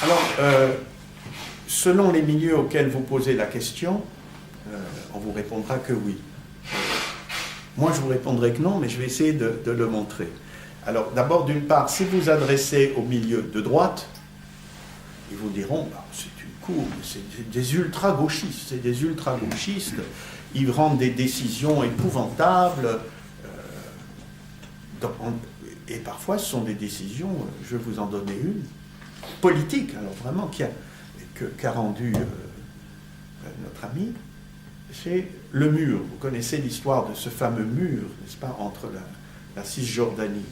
Alors, selon les milieux auxquels vous posez la question, on vous répondra que oui. Moi, je vous répondrai que non, mais je vais essayer de le montrer. Alors, d'abord, d'une part, si vous adressez au milieu de droite, ils vous diront, c'est une cour, c'est des ultra-gauchistes, ils rendent des décisions épouvantables, et parfois ce sont des décisions, je vais vous en donner une, politique, alors vraiment, qu'a rendu notre ami, c'est le mur. Vous connaissez l'histoire de ce fameux mur, n'est-ce pas, entre la Cisjordanie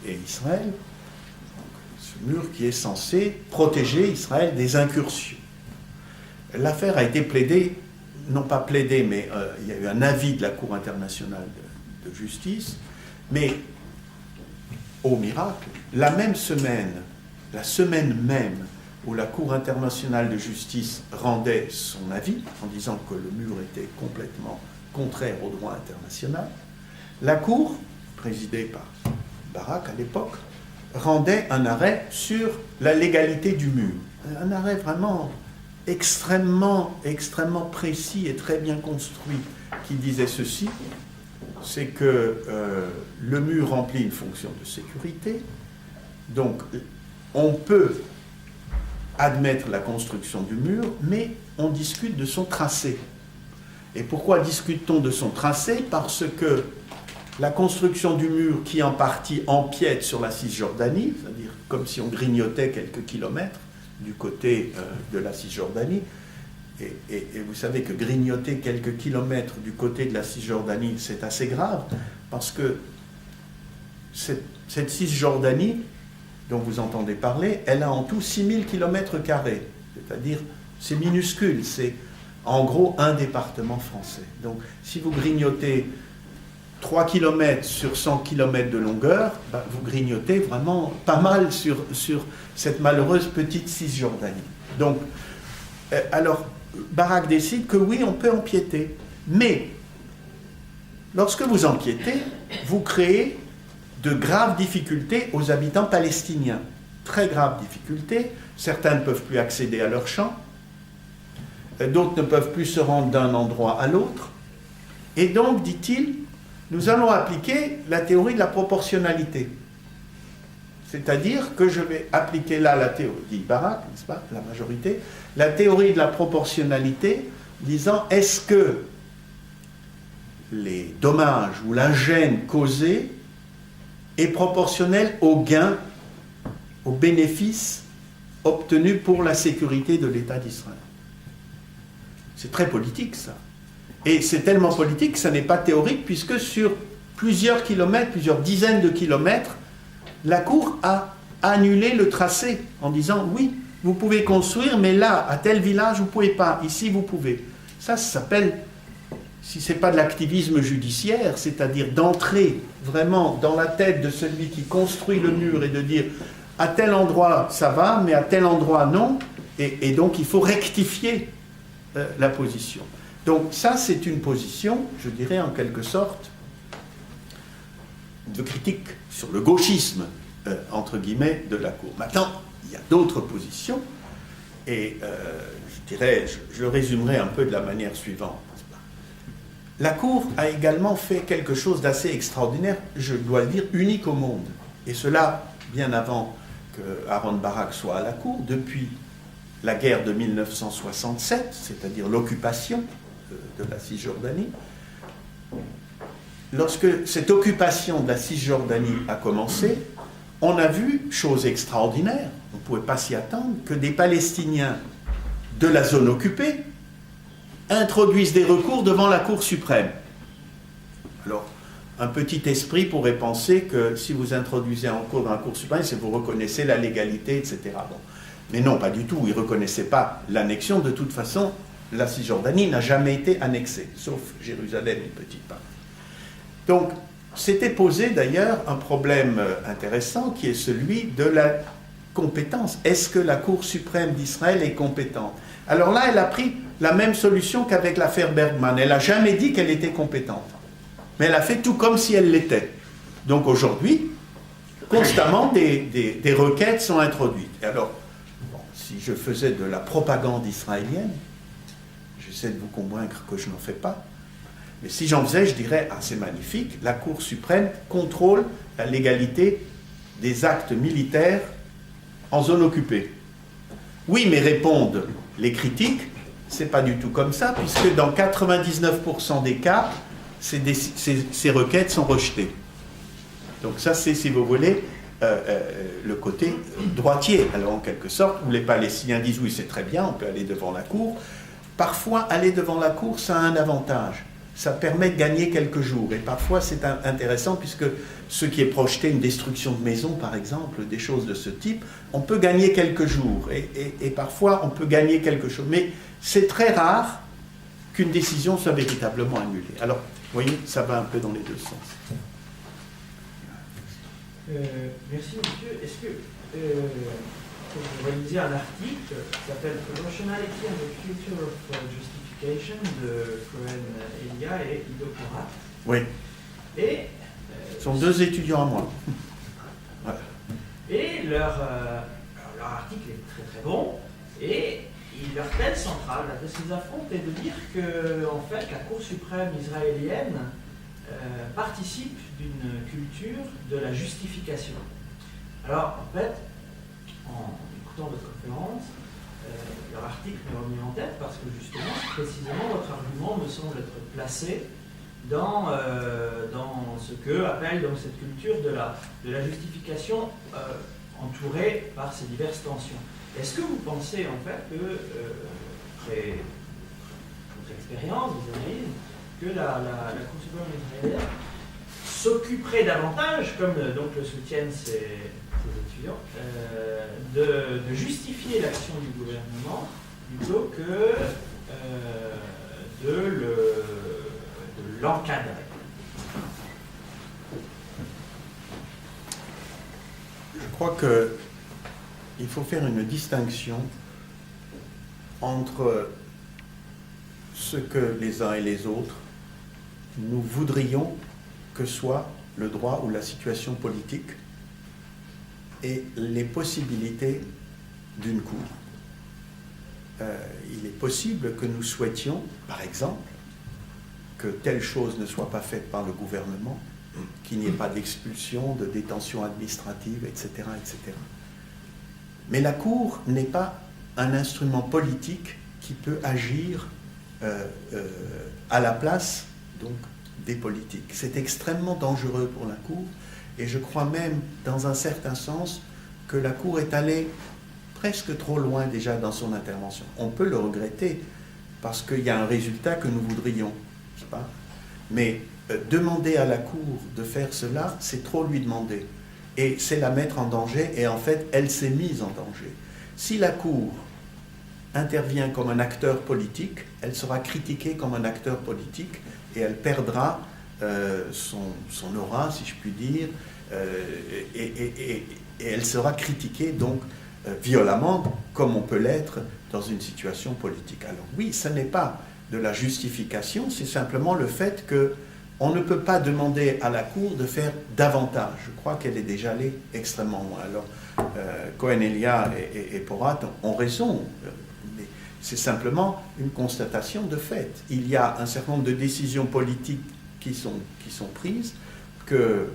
et Israël. Donc, ce mur qui est censé protéger Israël des incursions. L'affaire a été plaidée, non pas plaidée, mais il y a eu un avis de la Cour internationale de justice, mais au miracle, la semaine même où la Cour internationale de justice rendait son avis, en disant que le mur était complètement contraire au droit international, la Cour, présidée par Barak à l'époque, rendait un arrêt sur la légalité du mur. Un arrêt vraiment extrêmement précis et très bien construit, qui disait ceci, c'est que le mur remplit une fonction de sécurité, donc on peut admettre la construction du mur, mais on discute de son tracé. Et pourquoi discute-t-on de son tracé? Parce que la construction du mur qui en partie empiète sur la Cisjordanie, c'est-à-dire comme si on grignotait quelques kilomètres du côté de la Cisjordanie. Et vous savez que grignoter quelques kilomètres du côté de la Cisjordanie, c'est assez grave, parce que cette Cisjordanie dont vous entendez parler, elle a en tout 6000 km², c'est-à-dire c'est minuscule, c'est en gros un département français. Donc si vous grignotez 3 km sur 100 km de longueur, ben, vous grignotez vraiment pas mal sur cette malheureuse petite Cisjordanie. Donc, alors, Barak décide que oui, on peut empiéter, mais lorsque vous empiétez, vous créez de graves difficultés aux habitants palestiniens. Très graves difficultés. Certains ne peuvent plus accéder à leurs champs, d'autres ne peuvent plus se rendre d'un endroit à l'autre. Et donc, dit-il, nous allons appliquer la théorie de la proportionnalité. C'est-à-dire que je vais appliquer là la théorie, dit Barak, n'est-ce pas, la majorité, la théorie de la proportionnalité, disant est-ce que les dommages ou la gêne causée est proportionnelle au gain, au bénéfice obtenu pour la sécurité de l'État d'Israël. C'est très politique, ça. Et c'est tellement politique que ça n'est pas théorique, puisque sur plusieurs kilomètres, plusieurs dizaines de kilomètres, la Cour a annulé le tracé en disant oui, vous pouvez construire, mais là, à tel village, vous ne pouvez pas. Ici, vous pouvez. Ça s'appelle, si ce n'est pas de l'activisme judiciaire, c'est-à-dire d'entrer vraiment dans la tête de celui qui construit le mur et de dire à tel endroit ça va, mais à tel endroit non, et donc il faut rectifier la position. Donc ça, c'est une position, je dirais en quelque sorte, de critique sur le gauchisme, entre guillemets, de la Cour. Maintenant, il y a d'autres positions, et je dirais, je le résumerai un peu de la manière suivante. La Cour a également fait quelque chose d'assez extraordinaire, je dois le dire, unique au monde. Et cela, bien avant que Aaron Barak soit à la Cour, depuis la guerre de 1967, c'est-à-dire l'occupation de la Cisjordanie. Lorsque cette occupation de la Cisjordanie a commencé, on a vu, chose extraordinaire, on ne pouvait pas s'y attendre, que des Palestiniens de la zone occupée introduisent des recours devant la Cour suprême. Alors, un petit esprit pourrait penser que si vous introduisez un recours dans la Cour suprême, c'est que vous reconnaissez la légalité, etc. Bon. Mais non, pas du tout, ils ne reconnaissaient pas l'annexion. De toute façon, la Cisjordanie n'a jamais été annexée, sauf Jérusalem, une petite partie. Donc, s'était posé d'ailleurs un problème intéressant qui est celui de la compétence. Est-ce que la Cour suprême d'Israël est compétente? Alors là, elle a pris la même solution qu'avec l'affaire Bergman. Elle n'a jamais dit qu'elle était compétente. Mais elle a fait tout comme si elle l'était. Donc aujourd'hui, constamment, des requêtes sont introduites. Et alors, bon, si je faisais de la propagande israélienne, j'essaie de vous convaincre que je n'en fais pas, mais si j'en faisais, je dirais, ah c'est magnifique, la Cour suprême contrôle la légalité des actes militaires en zone occupée. Oui, mais répondent les critiques, c'est pas du tout comme ça, puisque dans 99% des cas, ces requêtes sont rejetées. Donc ça, c'est, si vous voulez, le côté droitier, alors en quelque sorte, où les Palestiniens disent oui, c'est très bien, on peut aller devant la Cour. Parfois, aller devant la Cour, ça a un avantage. Ça permet de gagner quelques jours. Et parfois, c'est intéressant, puisque ce qui est projeté, une destruction de maison, par exemple, des choses de ce type, on peut gagner quelques jours. Et parfois, on peut gagner quelque chose. Mais c'est très rare qu'une décision soit véritablement annulée. Alors, vous voyez, ça va un peu dans les deux sens. Merci, monsieur. Est-ce que vous réalisez un article qui s'appelle Rationality and the Future of Justification de Cohen Elia et Ido Porat? Oui. Et ce sont deux étudiants à moi. Voilà. Et leur article est très très bon. Et leur thèse centrale, la thèse qu'ils affrontent, est de dire que en fait, la Cour suprême israélienne participe d'une culture de la justification. Alors, en fait, en écoutant votre conférence, leur article m'est remis en tête parce que justement, précisément, votre argument me semble être placé dans ce que appelle donc cette culture de la justification entourée par ces diverses tensions. Est-ce que vous pensez en fait que, après votre expérience, vos analyses, que la Cour suprême israélienne s'occuperait davantage, comme donc le soutiennent ses étudiants, de justifier l'action du gouvernement plutôt que de l'encadrer? Je crois qu'il faut faire une distinction entre ce que les uns et les autres nous voudrions que soit le droit ou la situation politique et les possibilités d'une cour. Il est possible que nous souhaitions, par exemple, que telle chose ne soit pas faite par le gouvernement, qu'il n'y ait pas d'expulsion, de détention administrative, etc., etc. Mais la Cour n'est pas un instrument politique qui peut agir à la place donc, des politiques. C'est extrêmement dangereux pour la Cour, et je crois même, dans un certain sens, que la Cour est allée presque trop loin déjà dans son intervention. On peut le regretter, parce qu'il y a un résultat que nous voudrions, je sais pas. Mais demander à la Cour de faire cela, c'est trop lui demander. Et c'est la mettre en danger, et en fait, elle s'est mise en danger. Si la Cour intervient comme un acteur politique, elle sera critiquée comme un acteur politique, et elle perdra son aura, si je puis dire, et elle sera critiquée donc violemment, comme on peut l'être dans une situation politique. Alors oui, ce n'est pas de la justification, c'est simplement le fait qu'on ne peut pas demander à la Cour de faire davantage. Je crois qu'elle est déjà allée extrêmement loin. Alors, Cohen-Elia et Porat ont raison, mais c'est simplement une constatation de fait. Il y a un certain nombre de décisions politiques qui sont prises que,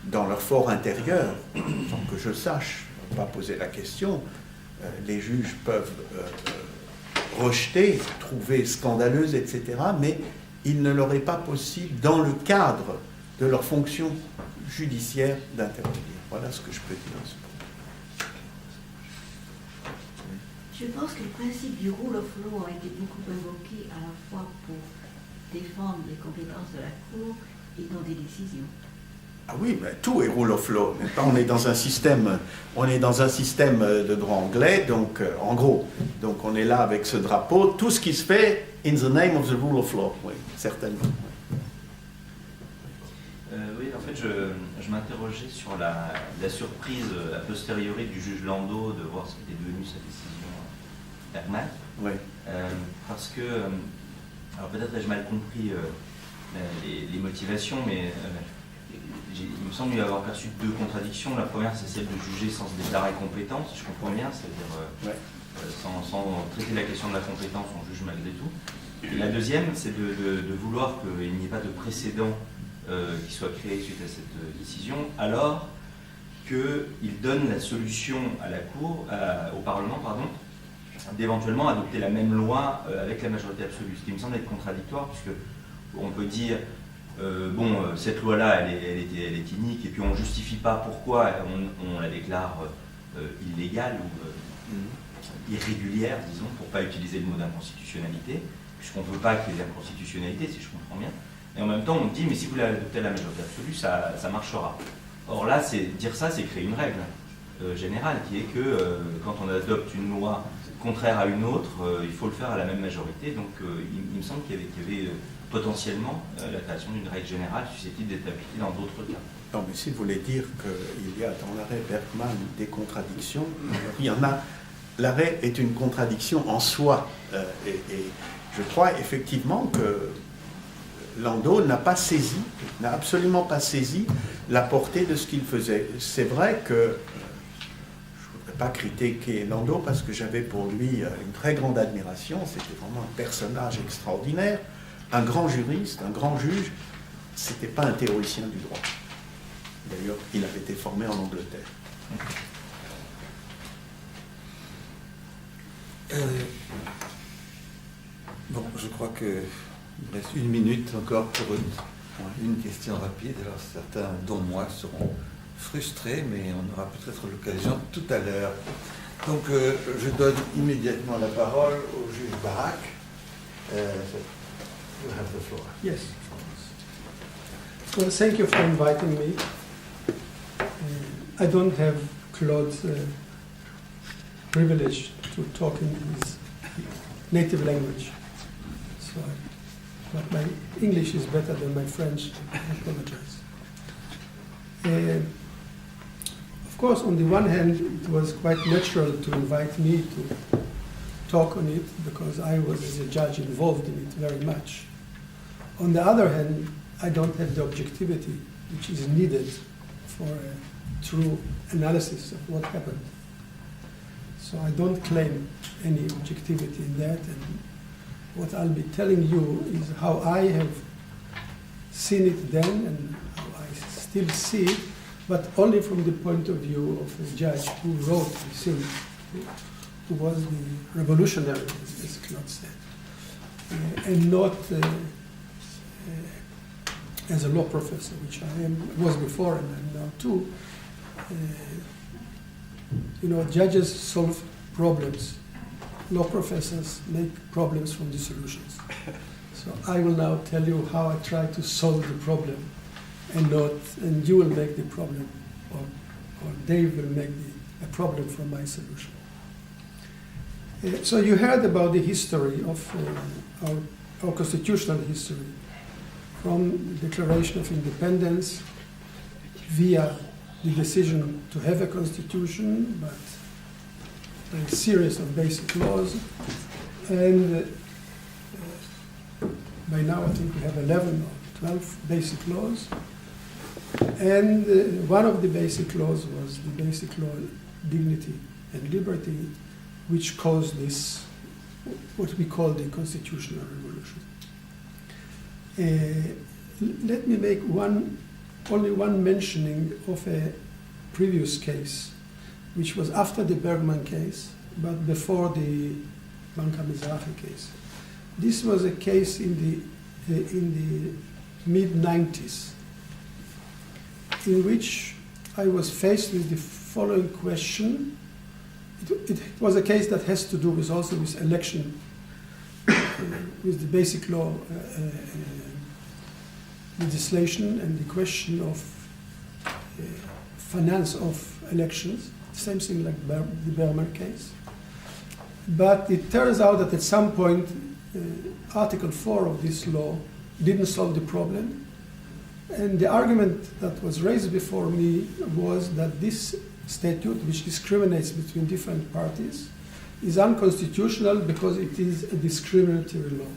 dans leur fort intérieur, sans que je sache, je ne vais pas poser la question, les juges peuvent rejeter, trouver scandaleuse, etc., mais il ne leur est pas possible, dans le cadre de leur fonction judiciaire, d'intervenir. Voilà ce que je peux dire à ce point. Je pense que le principe du rule of law a été beaucoup invoqué à la fois pour défendre les compétences de la Cour et dans des décisions. Ah oui, mais tout est rule of law. On est dans un système de droit anglais, donc en gros, donc on est là avec ce drapeau. Tout ce qui se fait in the name of the rule of law, oui, certainement. Oui, en fait, je m'interrogeais sur la surprise a posteriori du juge Landau de voir ce qui était devenu sa décision Bergman. Oui. Parce que, alors peut-être ai-je mal compris les motivations, mais il me semble y avoir perçu deux contradictions. La première, c'est celle de juger sans se déclarer compétent, si je comprends bien, c'est-à-dire sans traiter la question de la compétence, on juge malgré tout. Et la deuxième, c'est de vouloir qu'il n'y ait pas de précédent qui soit créé suite à cette décision, alors qu'il donne la solution à la Cour, au Parlement, pardon, d'éventuellement adopter la même loi avec la majorité absolue. Ce qui me semble être contradictoire, puisque on peut dire cette loi-là, elle est inique, et puis on ne justifie pas pourquoi on la déclare illégale ou irrégulière, disons, pour ne pas utiliser le mot d'inconstitutionnalité, puisqu'on ne veut pas qu'il y ait d'inconstitutionnalité, si je comprends bien. Et en même temps, on dit, mais si vous l'adoptez à la majorité absolue, ça marchera. Or là, dire ça, c'est créer une règle générale, qui est que quand on adopte une loi contraire à une autre, il faut le faire à la même majorité. Donc il me semble qu'il y avait potentiellement la création d'une règle générale susceptible d'être appliquée dans d'autres cas. Non, mais si vous voulez dire qu'il y a dans l'arrêt Bergman des contradictions, il y en a. L'arrêt est une contradiction en soi. Et je crois effectivement que Landau n'a absolument pas saisi la portée de ce qu'il faisait. C'est vrai que je ne voudrais pas critiquer Landau parce que j'avais pour lui une très grande admiration. C'était vraiment un personnage extraordinaire. Un grand juriste, un grand juge, c'était pas un théoricien du droit. D'ailleurs, il avait été formé en Angleterre. Bon, je crois qu'il reste 1 minute encore pour Une question rapide, alors certains, dont moi, seront frustrés, mais on aura peut-être l'occasion tout à l'heure. Donc, je donne immédiatement la parole au juge Barak. You have the floor. Yes. Well, thank you for inviting me. I don't have Claude's privilege to talk in his native language, but my English is better than my French. I apologize. Of course, on the one hand, it was quite natural to invite me to talk on it because I was, as a judge, involved in it very much. On the other hand, I don't have the objectivity which is needed for a true analysis of what happened. So I don't claim any objectivity in that, and what I'll be telling you is how I have seen it then and how I still see it, but only from the point of view of a judge who wrote the thing, who was the revolutionary, as Claude said, and not as a law professor, which I was before and I'm now too. Judges solve problems. Law professors make problems from the solutions. So I will now tell you how I try to solve the problem, and you will make the problem, or Dave will make a problem from my solution. So you heard about the history of our constitutional history, from the Declaration of Independence via the decision to have a constitution, but a series of basic laws, and by now I think we have 11 or 12 basic laws, and one of the basic laws was the basic law Dignity and Liberty, which caused this, what we call the constitutional revolution. Let me make only one mentioning of a previous case, which was after the Bergman case, but before the Bank HaMizrahi case. This was a case in the mid-90s, in which I was faced with the following question. It was a case that has to do with also with election, with the basic law legislation and the question of finance of elections, same thing like the Bergman case. But it turns out that at some point, Article 4 of this law didn't solve the problem. And the argument that was raised before me was that this statute, which discriminates between different parties, is unconstitutional because it is a discriminatory law.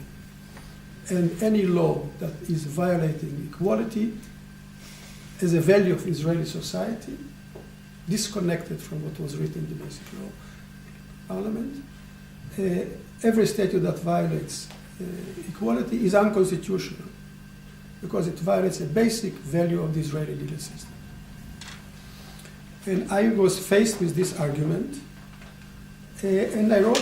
And any law that is violating equality as a value of Israeli society, disconnected from what was written in the Basic Law Parliament, every statute that violates equality is unconstitutional because it violates a basic value of the Israeli legal system. And I was faced with this argument, and I wrote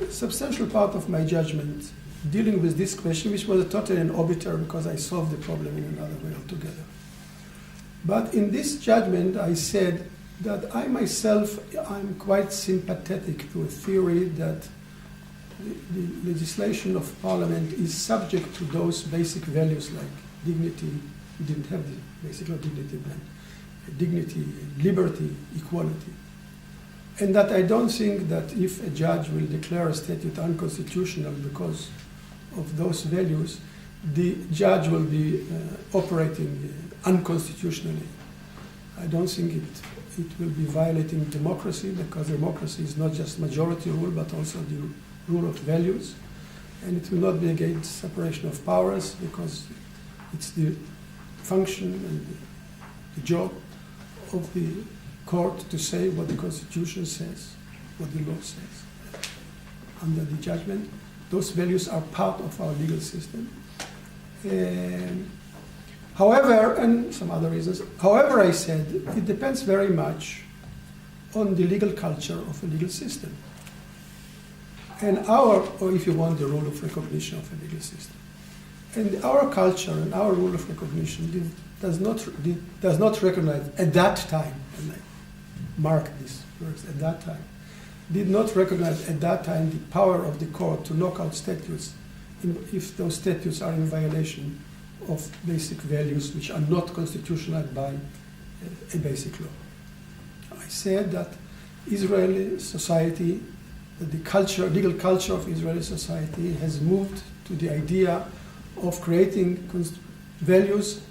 a substantial part of my judgment dealing with this question, which was totally an obiter because I solved the problem in another way altogether. But in this judgment, I said that I myself, I'm quite sympathetic to a theory that the legislation of Parliament is subject to those basic values like dignity. We didn't have the basic law dignity then. Dignity, liberty, equality. And that I don't think that if a judge will declare a statute unconstitutional because of those values, the judge will be operating unconstitutionally. I don't think it will be violating democracy, because democracy is not just majority rule, but also the rule of values. And it will not be against separation of powers, because it's the function and the job of the court to say what the Constitution says, what the law says. Under the judgment, those values are part of our legal system. However, and some other reasons, however, I said it depends very much on the legal culture of a legal system. And or if you want, the rule of recognition of a legal system. And our culture and our rule of recognition does not recognize at that time, and I mark this first, at that time, did not recognize at that time the power of the court to knock out statutes if those statutes are in violation of basic values which are not constitutional by a basic law. I said that Israeli society, that the legal culture of Israeli society has moved to the idea of creating values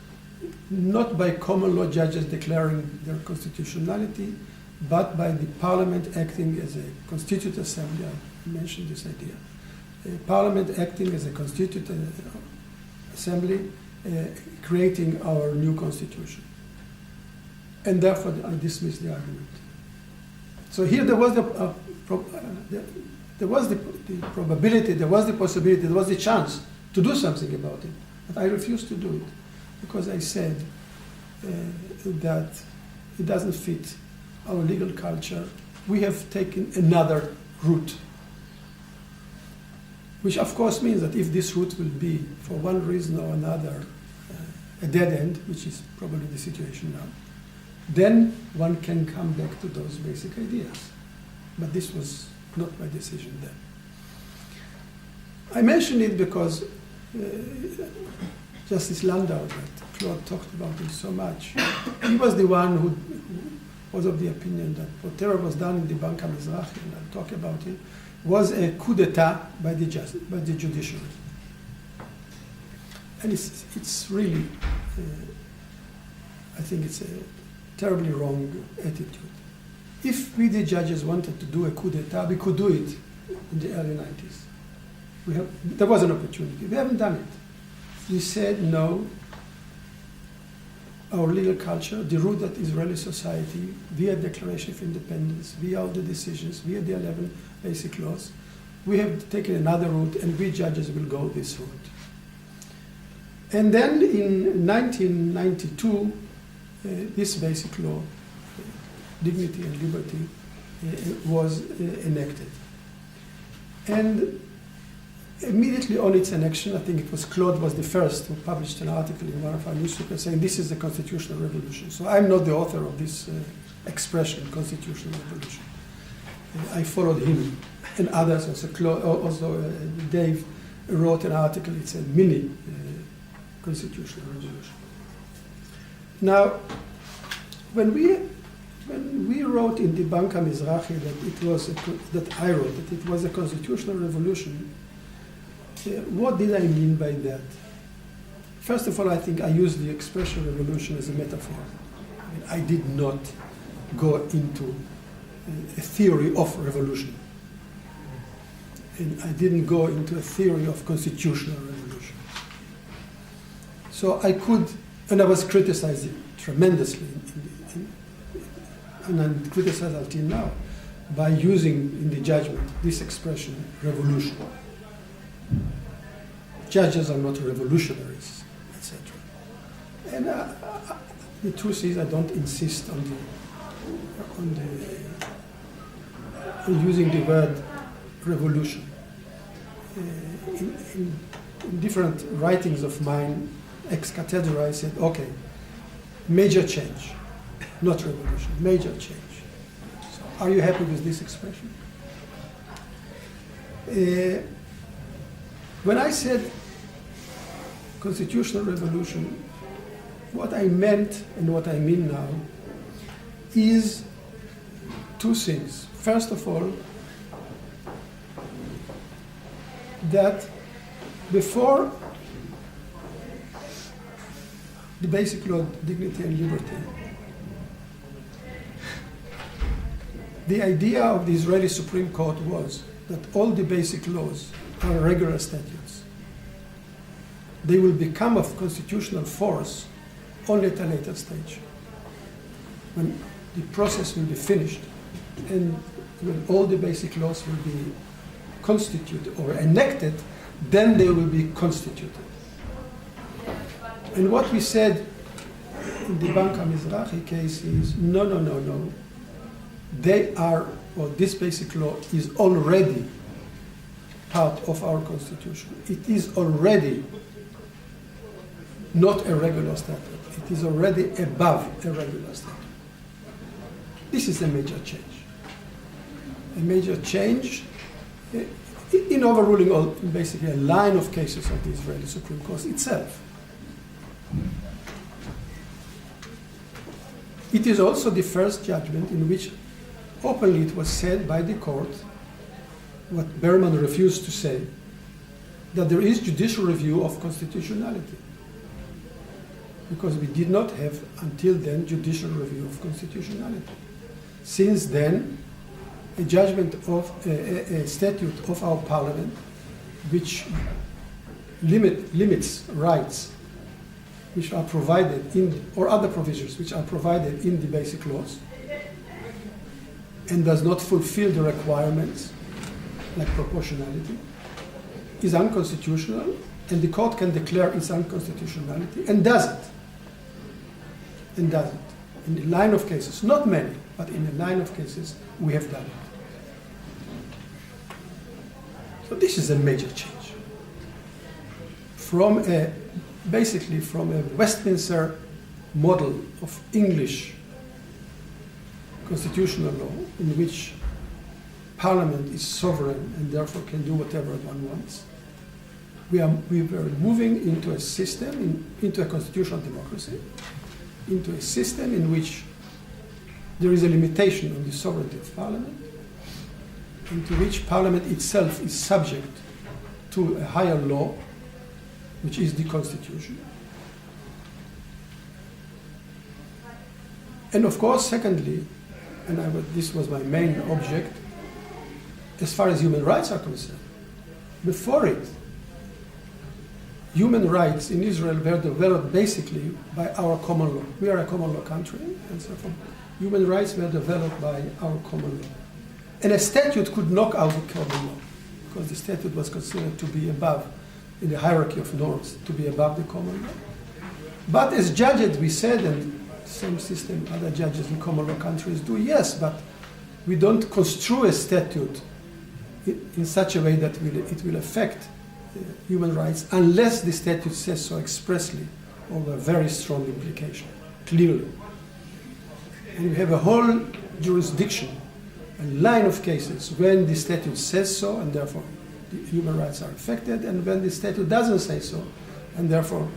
not by common law judges declaring their constitutionality, but by the parliament acting as a constituent assembly. I mentioned this idea. A parliament acting as a constituent assembly, creating our new constitution. And therefore, I dismiss the argument. So here there was the probability, there was the possibility, there was the chance to do something about it. But I refused to do it because I said that it doesn't fit our legal culture. We have taken another route, which of course means that if this route will be, for one reason or another, a dead end, which is probably the situation now, then one can come back to those basic ideas. But this was not my decision then. I mention it because Justice Landau, that Claude talked about it so much, he was the one who was of the opinion that whatever was done in the Bank HaMizrahi, and I'll talk about it, was a coup d'etat by the judiciary. And it's really, I think it's a terribly wrong attitude. If we, the judges, wanted to do a coup d'etat, we could do it in the early 90s. There was an opportunity. We haven't done it. We said no. Our legal culture, the route that Israeli society, via Declaration of Independence, via all the decisions, via the 11 basic laws, we have taken another route, and we judges will go this route. And then in 1992, this basic law, dignity and liberty, was enacted. And immediately on its enactment, I think it was Claude was the first who published an article in one of our newspapers saying this is a constitutional revolution. So I'm not the author of this expression, constitutional revolution. I followed him and others, also Dave wrote an article, it's a mini constitutional revolution. Now, when we wrote in the Bank HaMizrahi that I wrote that it was a constitutional revolution, what did I mean by that? First of all, I think I used the expression revolution as a metaphor. I did not go into a theory of revolution. And I didn't go into a theory of constitutional revolution. So I could, and I was criticized tremendously, and I'm criticized until now, by using in the judgment this expression, revolution. Judges are not revolutionaries, etc. And the truth is, I don't insist on using the word revolution. In different writings of mine, ex cathedra, I said, okay, major change, not revolution, major change. So are you happy with this expression? When I said constitutional revolution, what I meant and what I mean now is two things. First of all, that before the basic law, dignity and liberty, the idea of the Israeli Supreme Court was that all the basic laws are regular statutes. They will become of constitutional force only at a later stage, when the process will be finished and when all the basic laws will be constituted or enacted, then they will be constituted. And what we said in the Bank HaMizrahi case is, no. They are, or this basic law is already part of our constitution. It is already not a regular statute. It is already above a regular statute. This is a major change. A major change in overruling basically a line of cases of the Israeli Supreme Court itself. It is also the first judgment in which openly it was said by the court, what Berman refused to say, that there is judicial review of constitutionality. Because we did not have, until then, judicial review of constitutionality. Since then, a judgment of a statute of our parliament, which limits rights which are provided in, or other provisions which are provided in the basic laws, and does not fulfill the requirements, like proportionality, is unconstitutional, and the court can declare its unconstitutionality, and does it. And does it. In a line of cases, not many, but in a line of cases, we have done it. So this is a major change. Basically from a Westminster model of English constitutional law, in which Parliament is sovereign and therefore can do whatever one wants, we were moving into a system, into a constitutional democracy, into a system in which there is a limitation on the sovereignty of Parliament, into which Parliament itself is subject to a higher law, which is the Constitution. And of course, secondly, and this was my main object, as far as human rights are concerned, before it, human rights in Israel were developed basically by our common law. We are a common law country, and so human rights were developed by our common law. And a statute could knock out the common law, because the statute was considered to be above, in the hierarchy of norms, to be above the common law. But as judges, we said, and some system, other judges in common law countries do, yes, but we don't construe a statute in such a way that it will affect human rights unless the statute says so expressly, or a very strong implication, clearly. And we have a whole jurisdiction, a line of cases when the statute says so, and therefore the human rights are affected, and when the statute doesn't say so, and therefore